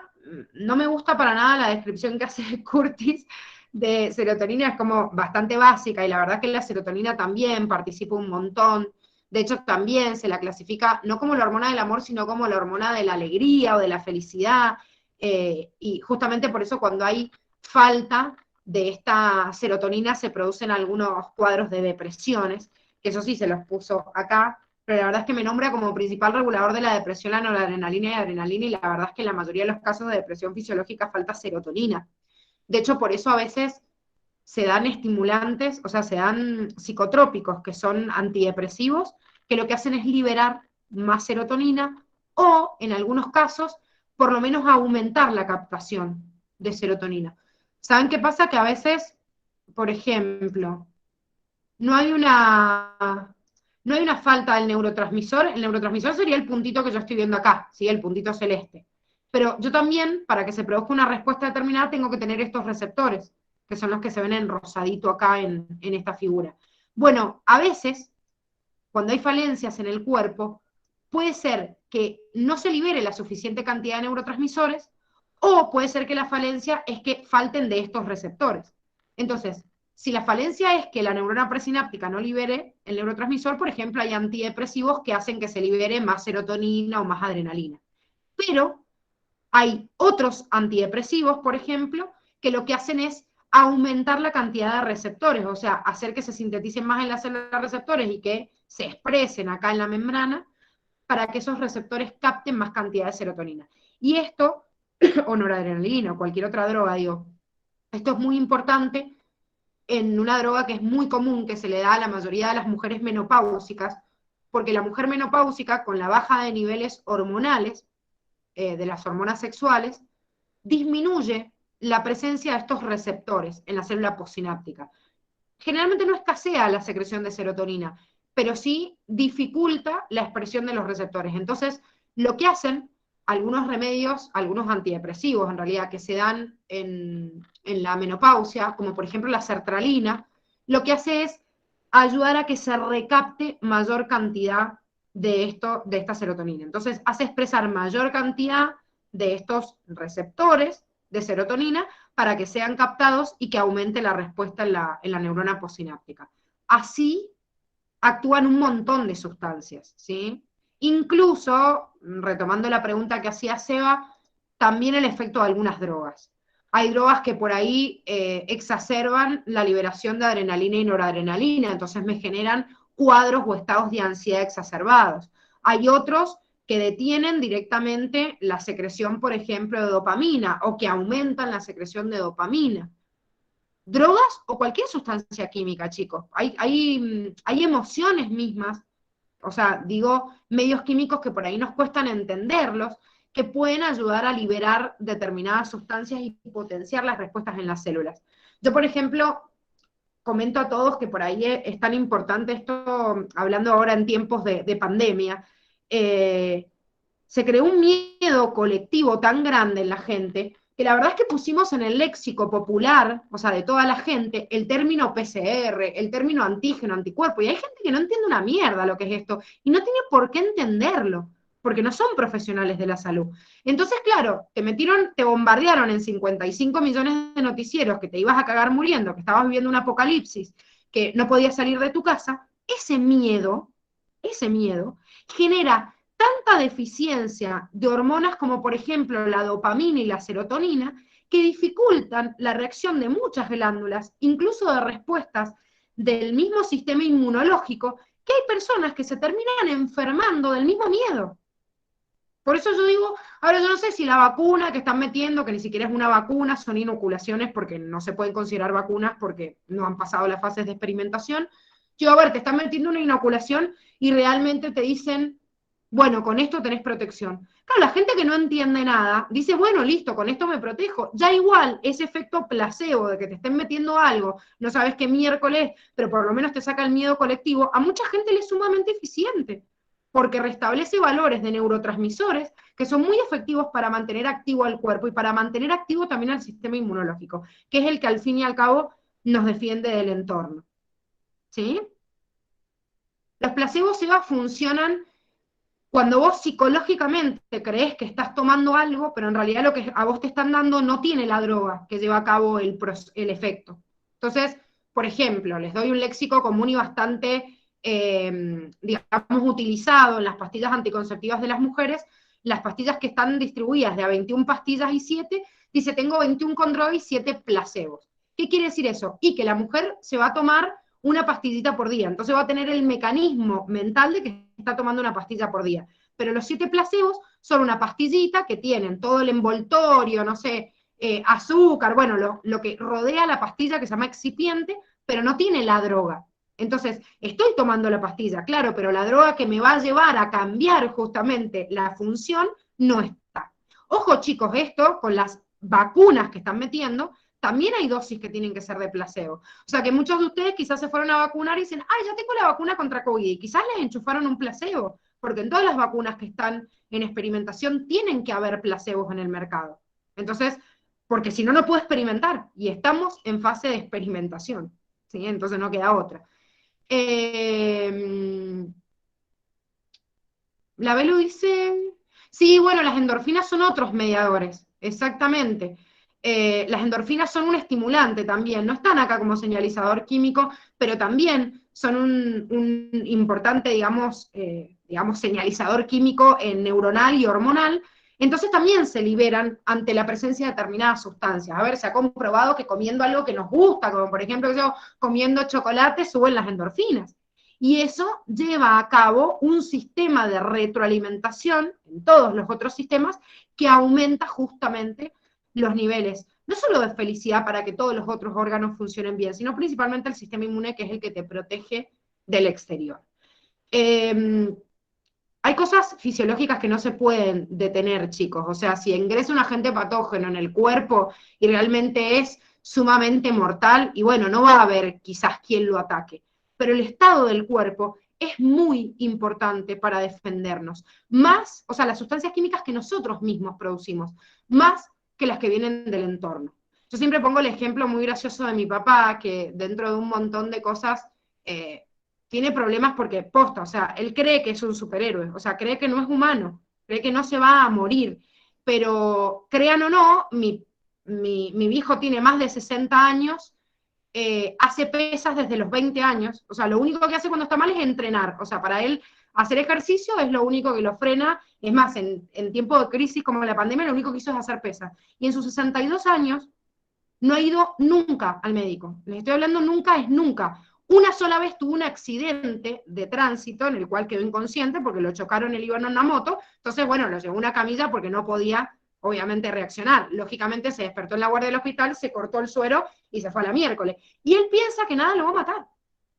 no me gusta para nada la descripción que hace Curtis de serotonina, es como bastante básica, y la verdad que la serotonina también participa un montón. De hecho, también se la clasifica no como la hormona del amor, sino como la hormona de la alegría o de la felicidad, y justamente por eso cuando hay falta de esta serotonina se producen algunos cuadros de depresiones, que eso sí se los puso acá, pero la verdad es que me nombra como principal regulador de la depresión la noradrenalina y adrenalina, y la verdad es que en la mayoría de los casos de depresión fisiológica falta serotonina. De hecho, por eso a veces se dan estimulantes, o sea, se dan psicotrópicos, que son antidepresivos, que lo que hacen es liberar más serotonina, o en algunos casos, por lo menos aumentar la captación de serotonina. ¿Saben qué pasa? Que a veces, por ejemplo, no hay una, no hay una falta del neurotransmisor. El neurotransmisor sería el puntito que yo estoy viendo acá, ¿sí? El puntito celeste. Pero yo también, para que se produzca una respuesta determinada, tengo que tener estos receptores, que son los que se ven en rosadito acá en esta figura. Bueno, a veces, cuando hay falencias en el cuerpo, puede ser que no se libere la suficiente cantidad de neurotransmisores, o puede ser que la falencia es que falten de estos receptores. Entonces, si la falencia es que la neurona presináptica no libere el neurotransmisor, por ejemplo, hay antidepresivos que hacen que se libere más serotonina o más adrenalina. Pero hay otros antidepresivos, por ejemplo, que lo que hacen es aumentar la cantidad de receptores, o sea, hacer que se sinteticen más en las células receptores y que se expresen acá en la membrana para que esos receptores capten más cantidad de serotonina. Y esto, o noradrenalina o cualquier otra droga, digo, esto es muy importante en una droga que es muy común, que se le da a la mayoría de las mujeres menopáusicas, porque la mujer menopáusica, con la baja de niveles hormonales, de las hormonas sexuales, disminuye la presencia de estos receptores en la célula postsináptica. Generalmente no escasea la secreción de serotonina, pero sí dificulta la expresión de los receptores. Entonces, lo que hacen algunos remedios, algunos antidepresivos en realidad, que se dan en la menopausia, como por ejemplo la sertralina, lo que hace es ayudar a que se recapte mayor cantidad de esta serotonina. Entonces, hace expresar mayor cantidad de estos receptores de serotonina para que sean captados y que aumente la respuesta en la neurona postsináptica. Así actúan un montón de sustancias, ¿sí? Incluso, retomando la pregunta que hacía Seba, también el efecto de algunas drogas. Hay drogas que por ahí exacerban la liberación de adrenalina y noradrenalina, entonces me generan cuadros o estados de ansiedad exacerbados. Hay otros que detienen directamente la secreción, por ejemplo, de dopamina, o que aumentan la secreción de dopamina. Drogas o cualquier sustancia química, chicos. Hay emociones mismas, o sea, digo, medios químicos que por ahí nos cuestan entenderlos, que pueden ayudar a liberar determinadas sustancias y potenciar las respuestas en las células. Yo, por ejemplo, comento a todos que por ahí es tan importante esto, hablando ahora en tiempos de pandemia, se creó un miedo colectivo tan grande en la gente, que la verdad es que pusimos en el léxico popular, o sea, de toda la gente, el término PCR, el término antígeno, anticuerpo, y hay gente que no entiende una mierda lo que es esto, y no tiene por qué entenderlo, porque no son profesionales de la salud. Entonces, claro, te bombardearon en 55 millones de noticieros que te ibas a cagar muriendo, que estabas viviendo un apocalipsis, que no podías salir de tu casa. Ese miedo genera tanta deficiencia de hormonas como por ejemplo la dopamina y la serotonina, que dificultan la reacción de muchas glándulas, incluso de respuestas del mismo sistema inmunológico, que hay personas que se terminan enfermando del mismo miedo. Por eso yo digo, ahora yo no sé si la vacuna que están metiendo, que ni siquiera es una vacuna, son inoculaciones porque no se pueden considerar vacunas porque no han pasado las fases de experimentación. Yo, a ver, te están metiendo una inoculación y realmente te dicen, bueno, con esto tenés protección. Claro, la gente que no entiende nada dice, bueno, listo, con esto me protejo. Ya igual, ese efecto placebo de que te estén metiendo algo, no sabes qué miércoles, pero por lo menos te saca el miedo colectivo, a mucha gente le es sumamente eficiente, porque restablece valores de neurotransmisores que son muy efectivos para mantener activo al cuerpo y para mantener activo también al sistema inmunológico, que es el que al fin y al cabo nos defiende del entorno. ¿Sí? Los placebos, Eva, funcionan cuando vos psicológicamente crees que estás tomando algo, pero en realidad lo que a vos te están dando no tiene la droga que lleva a cabo el efecto. Entonces, por ejemplo, les doy un léxico común y bastante, digamos, utilizado en las pastillas anticonceptivas de las mujeres. Las pastillas que están distribuidas de a 21 pastillas y 7, dice, tengo 21 con droga y 7 placebos. ¿Qué quiere decir eso? Y que la mujer se va a tomar una pastillita por día. Entonces va a tener el mecanismo mental de que está tomando una pastilla por día. Pero los 7 placebos son una pastillita que tienen todo el envoltorio, no sé, azúcar, bueno, lo que rodea la pastilla que se llama excipiente, pero no tiene la droga. Entonces, estoy tomando la pastilla, claro, pero la droga que me va a llevar a cambiar justamente la función no está. Ojo, chicos, esto con las vacunas que están metiendo, también hay dosis que tienen que ser de placebo. O sea que muchos de ustedes quizás se fueron a vacunar y dicen, ay, ya tengo la vacuna contra COVID, y quizás les enchufaron un placebo, porque en todas las vacunas que están en experimentación tienen que haber placebos en el mercado. Entonces, porque si no, no puedo experimentar, y estamos en fase de experimentación, ¿sí? Entonces no queda otra. La Belu dice, sí, bueno, las endorfinas son otros mediadores, exactamente. Las endorfinas son un estimulante también, no están acá como señalizador químico, pero también son un importante, digamos, señalizador químico neuronal y hormonal. Entonces también se liberan ante la presencia de determinadas sustancias. A ver, se ha comprobado que comiendo algo que nos gusta, como por ejemplo yo comiendo chocolate, suben las endorfinas. Y eso lleva a cabo un sistema de retroalimentación en todos los otros sistemas que aumenta justamente los niveles, no solo de felicidad para que todos los otros órganos funcionen bien, sino principalmente el sistema inmune, que es el que te protege del exterior. Hay cosas fisiológicas que no se pueden detener, chicos. O sea, si ingresa un agente patógeno en el cuerpo y realmente es sumamente mortal, y bueno, no va a haber quizás quien lo ataque, pero el estado del cuerpo es muy importante para defendernos. Más, o sea, las sustancias químicas que nosotros mismos producimos, más que las que vienen del entorno. Yo siempre pongo el ejemplo muy gracioso de mi papá, que dentro de un montón de cosas tiene problemas porque, posta, o sea, él cree que es un superhéroe, o sea, cree que no es humano, cree que no se va a morir, pero crean o no, mi viejo tiene más de 60 años, hace pesas desde los 20 años, o sea, lo único que hace cuando está mal es entrenar, o sea, para él hacer ejercicio es lo único que lo frena, es más, en tiempo de crisis como la pandemia, lo único que hizo es hacer pesas, y en sus 62 años no ha ido nunca al médico, les estoy hablando nunca, es nunca. Una sola vez tuvo un accidente de tránsito en el cual quedó inconsciente porque lo chocaron, él iba en una moto, entonces, bueno, lo llevó a una camilla porque no podía, obviamente, reaccionar. Lógicamente se despertó en la guardia del hospital, se cortó el suero y se fue a la miércoles. Y él piensa que nada lo va a matar.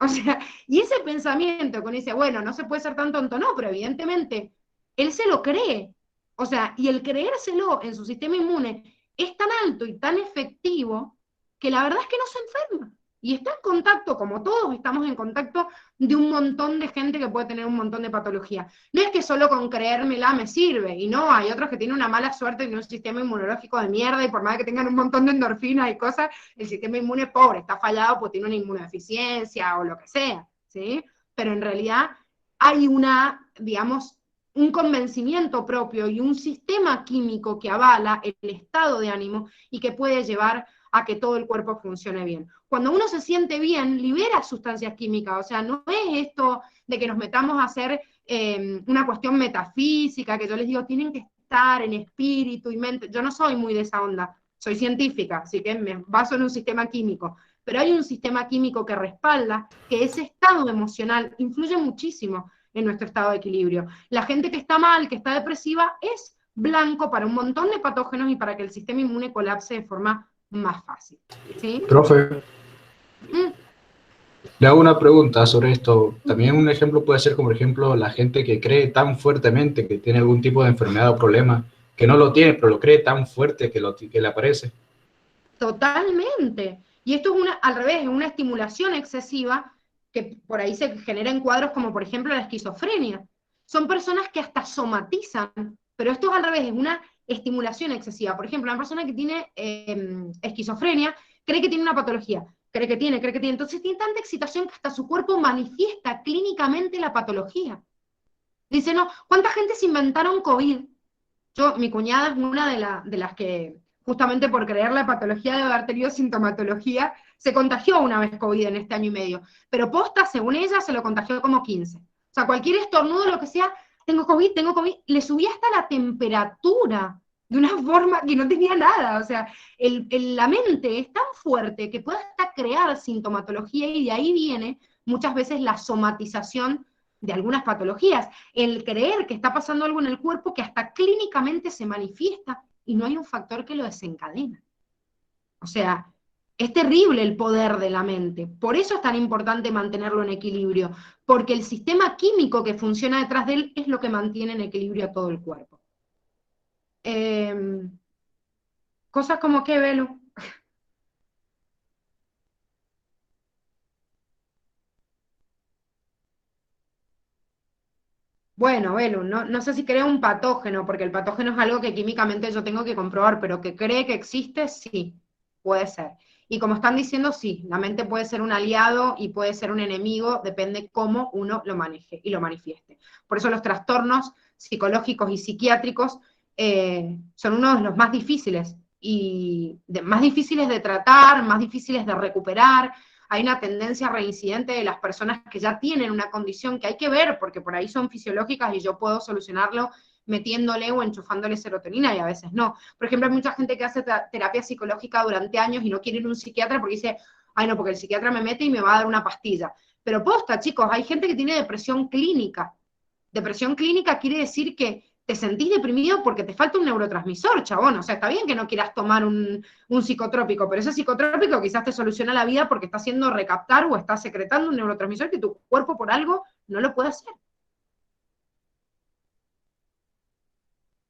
O sea, y ese pensamiento que uno dice, bueno, no se puede ser tan tonto, no, pero evidentemente él se lo cree. O sea, y el creérselo en su sistema inmune es tan alto y tan efectivo que la verdad es que no se enferma. Y está en contacto, como todos estamos en contacto, de un montón de gente que puede tener un montón de patología. No es que solo con creérmela me sirve, y no, hay otros que tienen una mala suerte y un sistema inmunológico de mierda, y por más que tengan un montón de endorfinas y cosas, el sistema inmune es pobre, está fallado, pues tiene una inmunodeficiencia o lo que sea, ¿sí? Pero en realidad hay una, digamos, un convencimiento propio y un sistema químico que avala el estado de ánimo y que puede llevar a que todo el cuerpo funcione bien. Cuando uno se siente bien, libera sustancias químicas, o sea, no es esto de que nos metamos a hacer una cuestión metafísica, que yo les digo, tienen que estar en espíritu y mente. Yo no soy muy de esa onda, soy científica, así que me baso en un sistema químico, pero hay un sistema químico que respalda que ese estado emocional influye muchísimo en nuestro estado de equilibrio. La gente que está mal, que está depresiva, es blanco para un montón de patógenos y para que el sistema inmune colapse de forma más fácil. ¿Sí? Profe, Le hago una pregunta sobre esto. También un ejemplo puede ser, como por ejemplo, la gente que cree tan fuertemente que tiene algún tipo de enfermedad o problema, que no lo tiene, pero lo cree tan fuerte que le aparece. Totalmente. Y esto es al revés, es una estimulación excesiva que por ahí se genera en cuadros como por ejemplo la esquizofrenia. Son personas que hasta somatizan, pero esto es al revés, es una estimulación excesiva. Por ejemplo, una persona que tiene esquizofrenia cree que tiene una patología, cree que tiene. Entonces tiene tanta excitación que hasta su cuerpo manifiesta clínicamente la patología. Dice, no, ¿cuánta gente se inventaron COVID? Mi cuñada es una de las que, justamente por creer la patología de haber tenido sintomatología, se contagió una vez COVID en este año y medio. Pero posta, según ella, se lo contagió como 15. O sea, cualquier estornudo, lo que sea, tengo COVID, le subía hasta la temperatura de una forma que no tenía nada. O sea, la mente es tan fuerte que puede hasta crear sintomatología y de ahí viene muchas veces la somatización de algunas patologías, el creer que está pasando algo en el cuerpo que hasta clínicamente se manifiesta y no hay un factor que lo desencadena. O sea, es terrible el poder de la mente. Por eso es tan importante mantenerlo en equilibrio, porque el sistema químico que funciona detrás de él es lo que mantiene en equilibrio a todo el cuerpo. Cosas como que, Velo. Bueno, Belu, no sé si crea un patógeno, porque el patógeno es algo que químicamente yo tengo que comprobar, pero que cree que existe, sí, puede ser. Y como están diciendo, sí, la mente puede ser un aliado y puede ser un enemigo, depende cómo uno lo maneje y lo manifieste. Por eso los trastornos psicológicos y psiquiátricos son uno de los más difíciles, más difíciles de tratar, más difíciles de recuperar. Hay una tendencia reincidente de las personas que ya tienen una condición que hay que ver, porque por ahí son fisiológicas y yo puedo solucionarlo metiéndole o enchufándole serotonina y a veces no. Por ejemplo, hay mucha gente que hace terapia psicológica durante años y no quiere ir a un psiquiatra porque dice, ay no, porque el psiquiatra me mete y me va a dar una pastilla. Pero posta, chicos, hay gente que tiene depresión clínica. Depresión clínica quiere decir que te sentís deprimido porque te falta un neurotransmisor, chabón. O sea, está bien que no quieras tomar un psicotrópico, pero ese psicotrópico quizás te soluciona la vida porque está haciendo recaptar o está secretando un neurotransmisor que tu cuerpo por algo no lo puede hacer.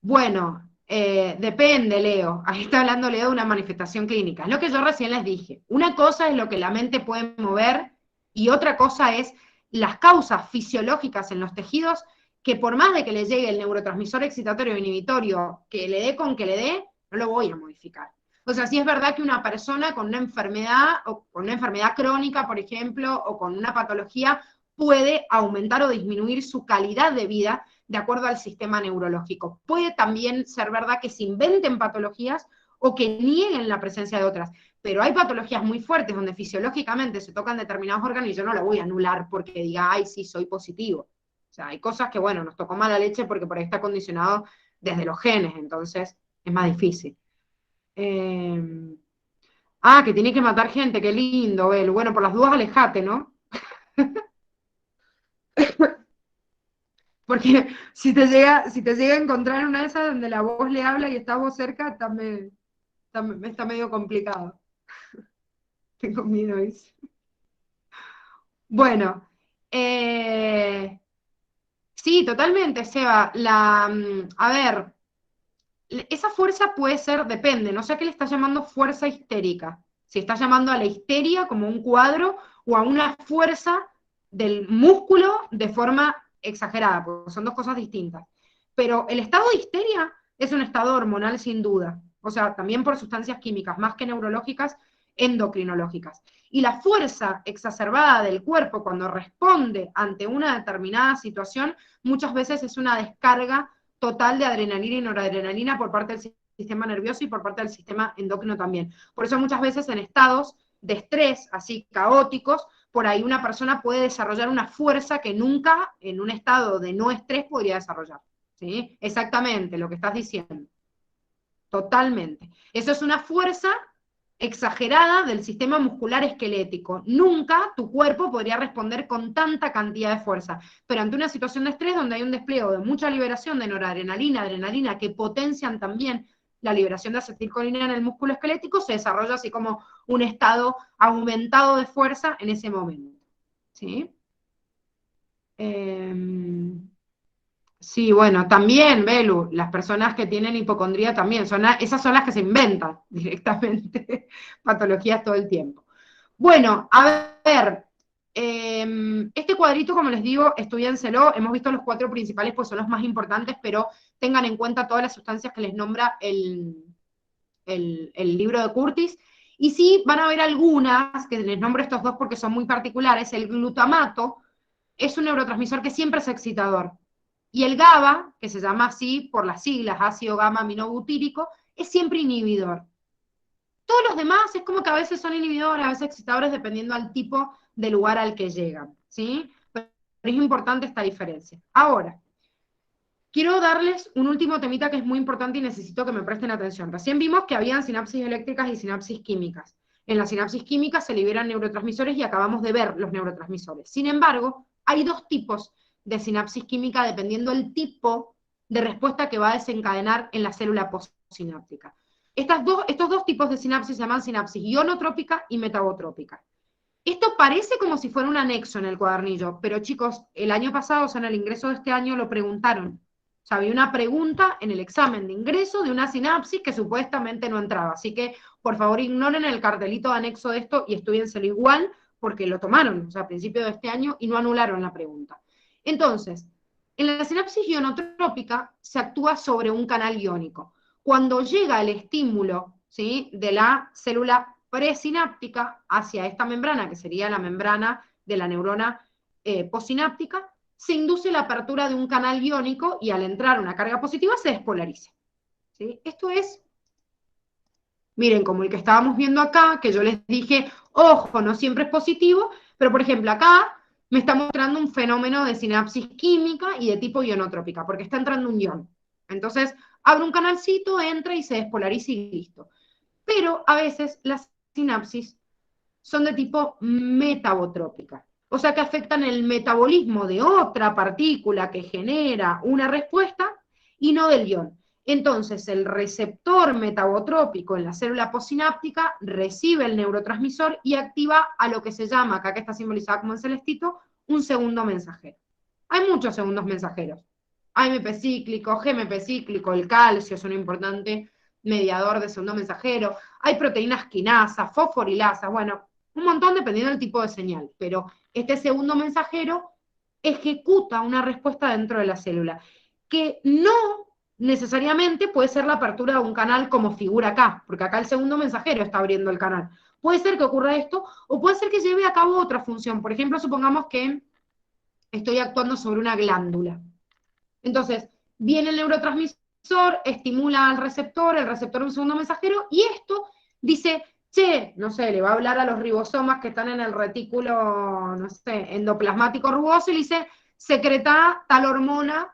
Bueno, depende, Leo. Ahí está hablando Leo de una manifestación clínica. Es lo que yo recién les dije. Una cosa es lo que la mente puede mover y otra cosa es las causas fisiológicas en los tejidos que por más de que le llegue el neurotransmisor excitatorio o inhibitorio, que le dé con que le dé, no lo voy a modificar. O sea, sí es verdad que una persona con una enfermedad, o con una enfermedad crónica, por ejemplo, o con una patología, puede aumentar o disminuir su calidad de vida de acuerdo al sistema neurológico. Puede también ser verdad que se inventen patologías o que nieguen la presencia de otras, pero hay patologías muy fuertes donde fisiológicamente se tocan determinados órganos y yo no lo voy a anular porque diga, ay, sí, soy positivo. O sea, hay cosas que, bueno, nos tocó mala leche porque por ahí está condicionado desde los genes, entonces es más difícil. Que tiene que matar gente, qué lindo, Bel. Bueno, por las dudas alejate, ¿no? Porque si te llega a encontrar una de esas donde la voz le habla y está vos cerca, está medio complicado. Tengo miedo, dice. Bueno, sí, totalmente, Seba. A ver, esa fuerza puede ser, depende, no sé a qué le está llamando fuerza histérica. Si está llamando a la histeria como un cuadro o a una fuerza del músculo de forma exagerada, porque son dos cosas distintas. Pero el estado de histeria es un estado hormonal sin duda, o sea, también por sustancias químicas, más que neurológicas, endocrinológicas. Y la fuerza exacerbada del cuerpo cuando responde ante una determinada situación, muchas veces es una descarga total de adrenalina y noradrenalina por parte del sistema nervioso y por parte del sistema endocrino también. Por eso muchas veces en estados de estrés así caóticos, por ahí una persona puede desarrollar una fuerza que nunca en un estado de no estrés podría desarrollar. ¿Sí? Exactamente lo que estás diciendo. Totalmente. Eso es una fuerza exagerada del sistema muscular esquelético. Nunca tu cuerpo podría responder con tanta cantidad de fuerza, pero ante una situación de estrés donde hay un despliegue de mucha liberación de noradrenalina, adrenalina, que potencian también la liberación de acetilcolina en el músculo esquelético, se desarrolla así como un estado aumentado de fuerza en ese momento. ¿sí? Sí, bueno, también, Belu, las personas que tienen hipocondría también, esas son las que se inventan directamente patologías todo el tiempo. Bueno, a ver, este cuadrito, como les digo, estudiénselo, hemos visto los 4 principales, pues son los más importantes, pero tengan en cuenta todas las sustancias que les nombra el libro de Curtis, y sí van a ver algunas, que les nombro estos 2 porque son muy particulares. El glutamato es un neurotransmisor que siempre es excitador, y el GABA, que se llama así por las siglas, ácido gamma aminobutírico, es siempre inhibidor. Todos los demás es como que a veces son inhibidores, a veces excitadores, dependiendo al tipo de lugar al que llegan, ¿sí? Pero es importante esta diferencia. Ahora, quiero darles un último temita que es muy importante y necesito que me presten atención. Recién vimos que habían sinapsis eléctricas y sinapsis químicas. En la sinapsis química se liberan neurotransmisores y acabamos de ver los neurotransmisores. Sin embargo, hay 2 tipos de sinapsis química dependiendo del tipo de respuesta que va a desencadenar en la célula postsináptica. Estos 2 tipos de sinapsis se llaman sinapsis ionotrópica y metabotrópica. Esto parece como si fuera un anexo en el cuadernillo, pero chicos, el año pasado, o sea, en el ingreso de este año, lo preguntaron. O sea, había una pregunta en el examen de ingreso de una sinapsis que supuestamente no entraba. Así que, por favor, ignoren el cartelito de anexo de esto y estudiénselo igual, porque lo tomaron, o sea, a principio de este año, y no anularon la pregunta. Entonces, en la sinapsis ionotrópica se actúa sobre un canal iónico. Cuando llega el estímulo, ¿sí?, de la célula presináptica hacia esta membrana, que sería la membrana de la neurona postsináptica, se induce la apertura de un canal iónico y al entrar una carga positiva se despolariza, ¿sí? Esto es, miren, como el que estábamos viendo acá, que yo les dije, ojo, no siempre es positivo, pero por ejemplo acá me está mostrando un fenómeno de sinapsis química y de tipo ionotrópica, porque está entrando un ion. Entonces, abre un canalcito, entra y se despolariza y listo. Pero a veces las sinapsis son de tipo metabotrópica, o sea que afectan el metabolismo de otra partícula que genera una respuesta y no del ion. Entonces el receptor metabotrópico en la célula postsináptica recibe el neurotransmisor y activa a lo que se llama, acá que está simbolizado como en celestito, un segundo mensajero. Hay muchos segundos mensajeros. AMP cíclico, GMP cíclico, el calcio es un importante mediador de segundo mensajero, hay proteínas quinasas, fosforilasas, bueno, un montón dependiendo del tipo de señal, pero este segundo mensajero ejecuta una respuesta dentro de la célula, que no necesariamente puede ser la apertura de un canal como figura acá, porque acá el segundo mensajero está abriendo el canal. Puede ser que ocurra esto, o puede ser que lleve a cabo otra función. Por ejemplo, supongamos que estoy actuando sobre una glándula. Entonces, viene el neurotransmisor, estimula al receptor, el receptor un segundo mensajero, y esto dice, che, no sé, le va a hablar a los ribosomas que están en el retículo, no sé, endoplasmático rugoso, y le dice, secreta tal hormona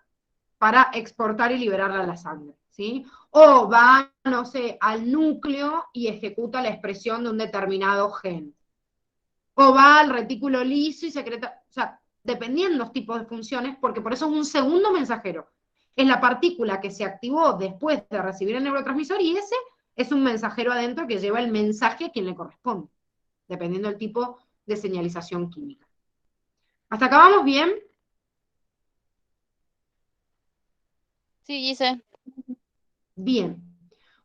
para exportar y liberarla a la sangre, ¿sí? O va, no sé, al núcleo y ejecuta la expresión de un determinado gen. O va al retículo liso y secreta, o sea, dependiendo los tipos de funciones, porque por eso es un segundo mensajero. Es la partícula que se activó después de recibir el neurotransmisor y ese es un mensajero adentro que lleva el mensaje a quien le corresponde, dependiendo del tipo de señalización química. ¿Hasta acá vamos bien? Sí, Gise. Bien.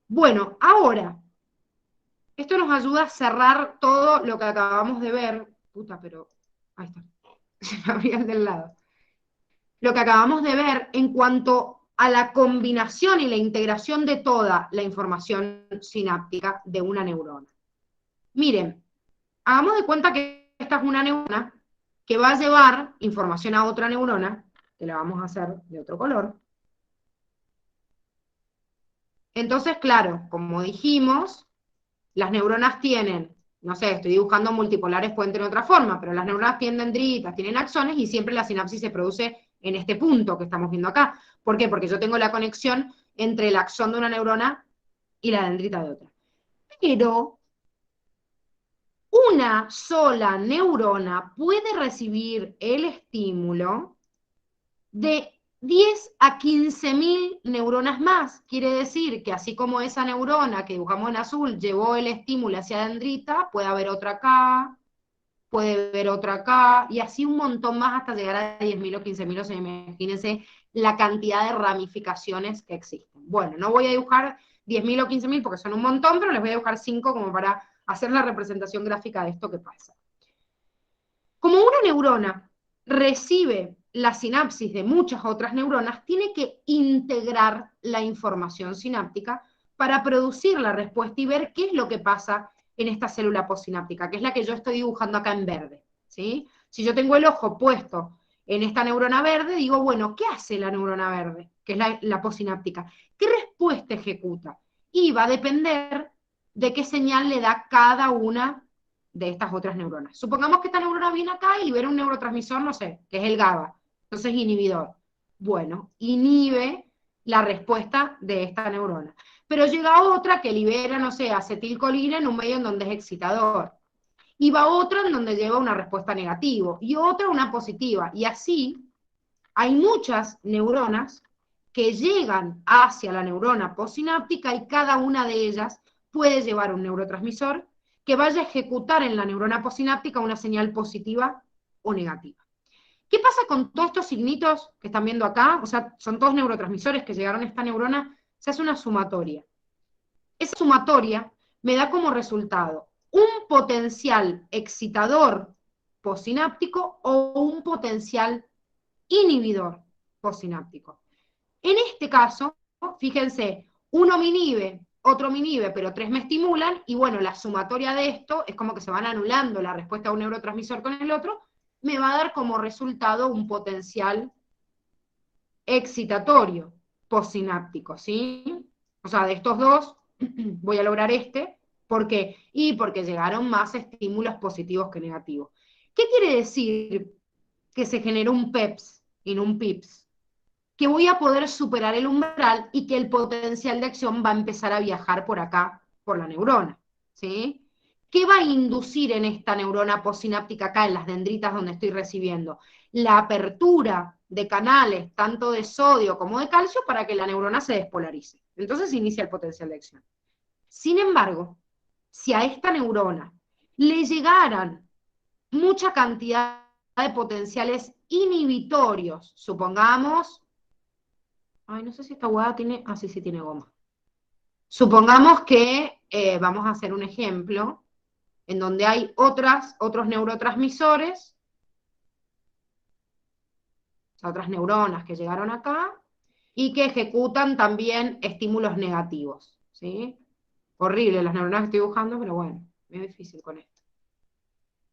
Bueno, ahora, esto nos ayuda a cerrar todo lo que acabamos de ver. Puta, pero ahí está. Se me abría el del lado. Lo que acabamos de ver en cuanto a la combinación y la integración de toda la información sináptica de una neurona. Miren, hagamos de cuenta que esta es una neurona que va a llevar información a otra neurona, que la vamos a hacer de otro color. Entonces, claro, como dijimos, las neuronas tienen, no sé, estoy dibujando multipolares, pueden tener otra forma, pero las neuronas tienen dendritas, tienen axones, y siempre la sinapsis se produce en este punto que estamos viendo acá. ¿Por qué? Porque yo tengo la conexión entre el axón de una neurona y la dendrita de otra. Pero una sola neurona puede recibir el estímulo de 10 a 15.000 neuronas más. Quiere decir que así como esa neurona que dibujamos en azul llevó el estímulo hacia dendrita, puede haber otra acá, puede ver otra acá, y así un montón más hasta llegar a 10.000 o 15.000, o sea, imagínense la cantidad de ramificaciones que existen. Bueno, no voy a dibujar 10.000 o 15.000 porque son un montón, pero les voy a dibujar 5 como para hacer la representación gráfica de esto que pasa. Como una neurona recibe la sinapsis de muchas otras neuronas, tiene que integrar la información sináptica para producir la respuesta y ver qué es lo que pasa en esta célula postsináptica, que es la que yo estoy dibujando acá en verde, ¿sí? Si yo tengo el ojo puesto en esta neurona verde, digo, bueno, ¿qué hace la neurona verde? Que es la postsináptica. ¿Qué respuesta ejecuta? Y va a depender de qué señal le da cada una de estas otras neuronas. Supongamos que esta neurona viene acá y libera un neurotransmisor, no sé, que es el GABA, entonces inhibidor. Bueno, inhibe la respuesta de esta neurona. Pero llega otra que libera, no sé, acetilcolina en un medio en donde es excitador. Y va otra en donde lleva una respuesta negativa, y otra una positiva. Y así hay muchas neuronas que llegan hacia la neurona postsináptica y cada una de ellas puede llevar un neurotransmisor que vaya a ejecutar en la neurona postsináptica una señal positiva o negativa. ¿Qué pasa con todos estos signitos que están viendo acá? O sea, son todos neurotransmisores que llegaron a esta neurona, se hace una sumatoria. Esa sumatoria me da como resultado un potencial excitador postsináptico o un potencial inhibidor postsináptico. En este caso, fíjense, uno me inhibe, otro me inhibe, pero 3 me estimulan, y bueno, la sumatoria de esto es como que se van anulando la respuesta de un neurotransmisor con el otro, me va a dar como resultado un potencial excitatorio postsináptico, ¿sí? O sea, de estos dos, voy a lograr este. ¿Por qué? Y porque llegaron más estímulos positivos que negativos. ¿Qué quiere decir que se generó un PEPS y no un PIPS? Que voy a poder superar el umbral y que el potencial de acción va a empezar a viajar por acá, por la neurona, ¿sí? ¿Qué va a inducir en esta neurona postsináptica acá, en las dendritas donde estoy recibiendo? La apertura de canales, tanto de sodio como de calcio, para que la neurona se despolarice. Entonces inicia el potencial de acción. Sin embargo, si a esta neurona le llegaran mucha cantidad de potenciales inhibitorios, supongamos, ay, no sé si esta hueá tiene, sí, sí tiene goma. Supongamos que, vamos a hacer un ejemplo, en donde hay otros neurotransmisores, otras neuronas que llegaron acá, y que ejecutan también estímulos negativos, ¿sí? Horrible las neuronas que estoy dibujando, pero bueno, es difícil con esto.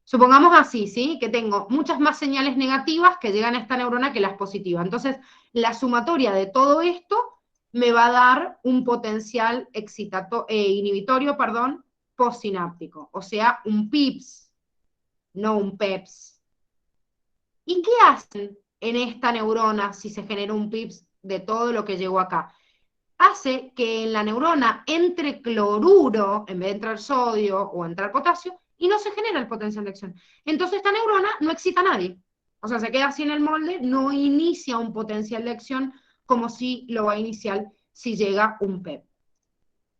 Supongamos así, ¿sí? Que tengo muchas más señales negativas que llegan a esta neurona que las positivas. Entonces, la sumatoria de todo esto me va a dar un potencial inhibitorio, postsináptico, o sea, un PIPS, no un PEPS. ¿Y qué hacen en esta neurona si se genera un PIPS de todo lo que llegó acá? Hace que en la neurona entre cloruro, en vez de entrar sodio o entrar potasio, y no se genera el potencial de acción. Entonces esta neurona no excita a nadie. O sea, se queda así en el molde, no inicia un potencial de acción como si lo va a iniciar si llega un PEP.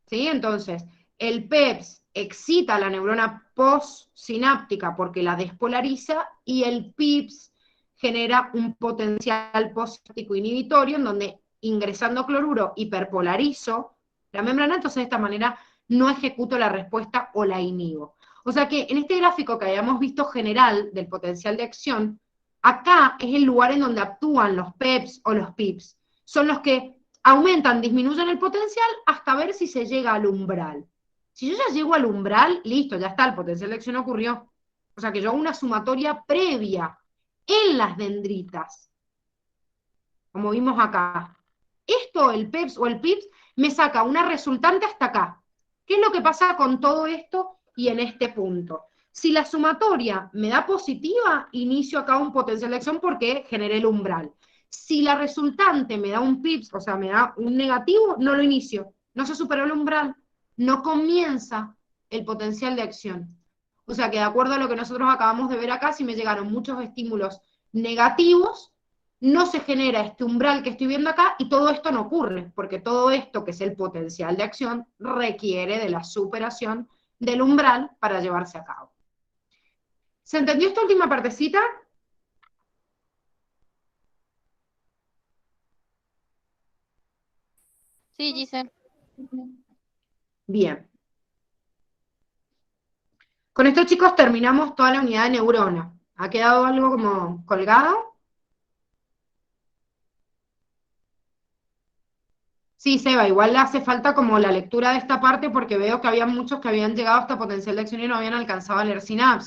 ¿Sí? Entonces, el PEPS excita a la neurona postsináptica porque la despolariza, y el PIPS genera un potencial postsináptico inhibitorio en donde ingresando cloruro hiperpolarizo la membrana, entonces de esta manera no ejecuto la respuesta o la inhibo. O sea que en este gráfico que habíamos visto general del potencial de acción, acá es el lugar en donde actúan los PEPS o los PIPS. Son los que aumentan, disminuyen el potencial hasta ver si se llega al umbral. Si yo ya llego al umbral, listo, ya está, el potencial de acción ocurrió. O sea que yo hago una sumatoria previa en las dendritas, como vimos acá. Esto, el PEPS o el PIPS, me saca una resultante hasta acá. ¿Qué es lo que pasa con todo esto y en este punto? Si la sumatoria me da positiva, inicio acá un potencial de acción porque generé el umbral. Si la resultante me da un PIPS, o sea, me da un negativo, no lo inicio. No se superó el umbral, no comienza el potencial de acción. O sea que de acuerdo a lo que nosotros acabamos de ver acá, si me llegaron muchos estímulos negativos, no se genera este umbral que estoy viendo acá, y todo esto no ocurre, porque todo esto, que es el potencial de acción, requiere de la superación del umbral para llevarse a cabo. ¿Se entendió esta última partecita? Sí, Giselle. Bien. Con esto, chicos, terminamos toda la unidad de neurona. ¿Ha quedado algo como colgado? Sí, Seba, igual le hace falta como la lectura de esta parte porque veo que había muchos que habían llegado hasta potencial de acción y no habían alcanzado a leer sinapsis.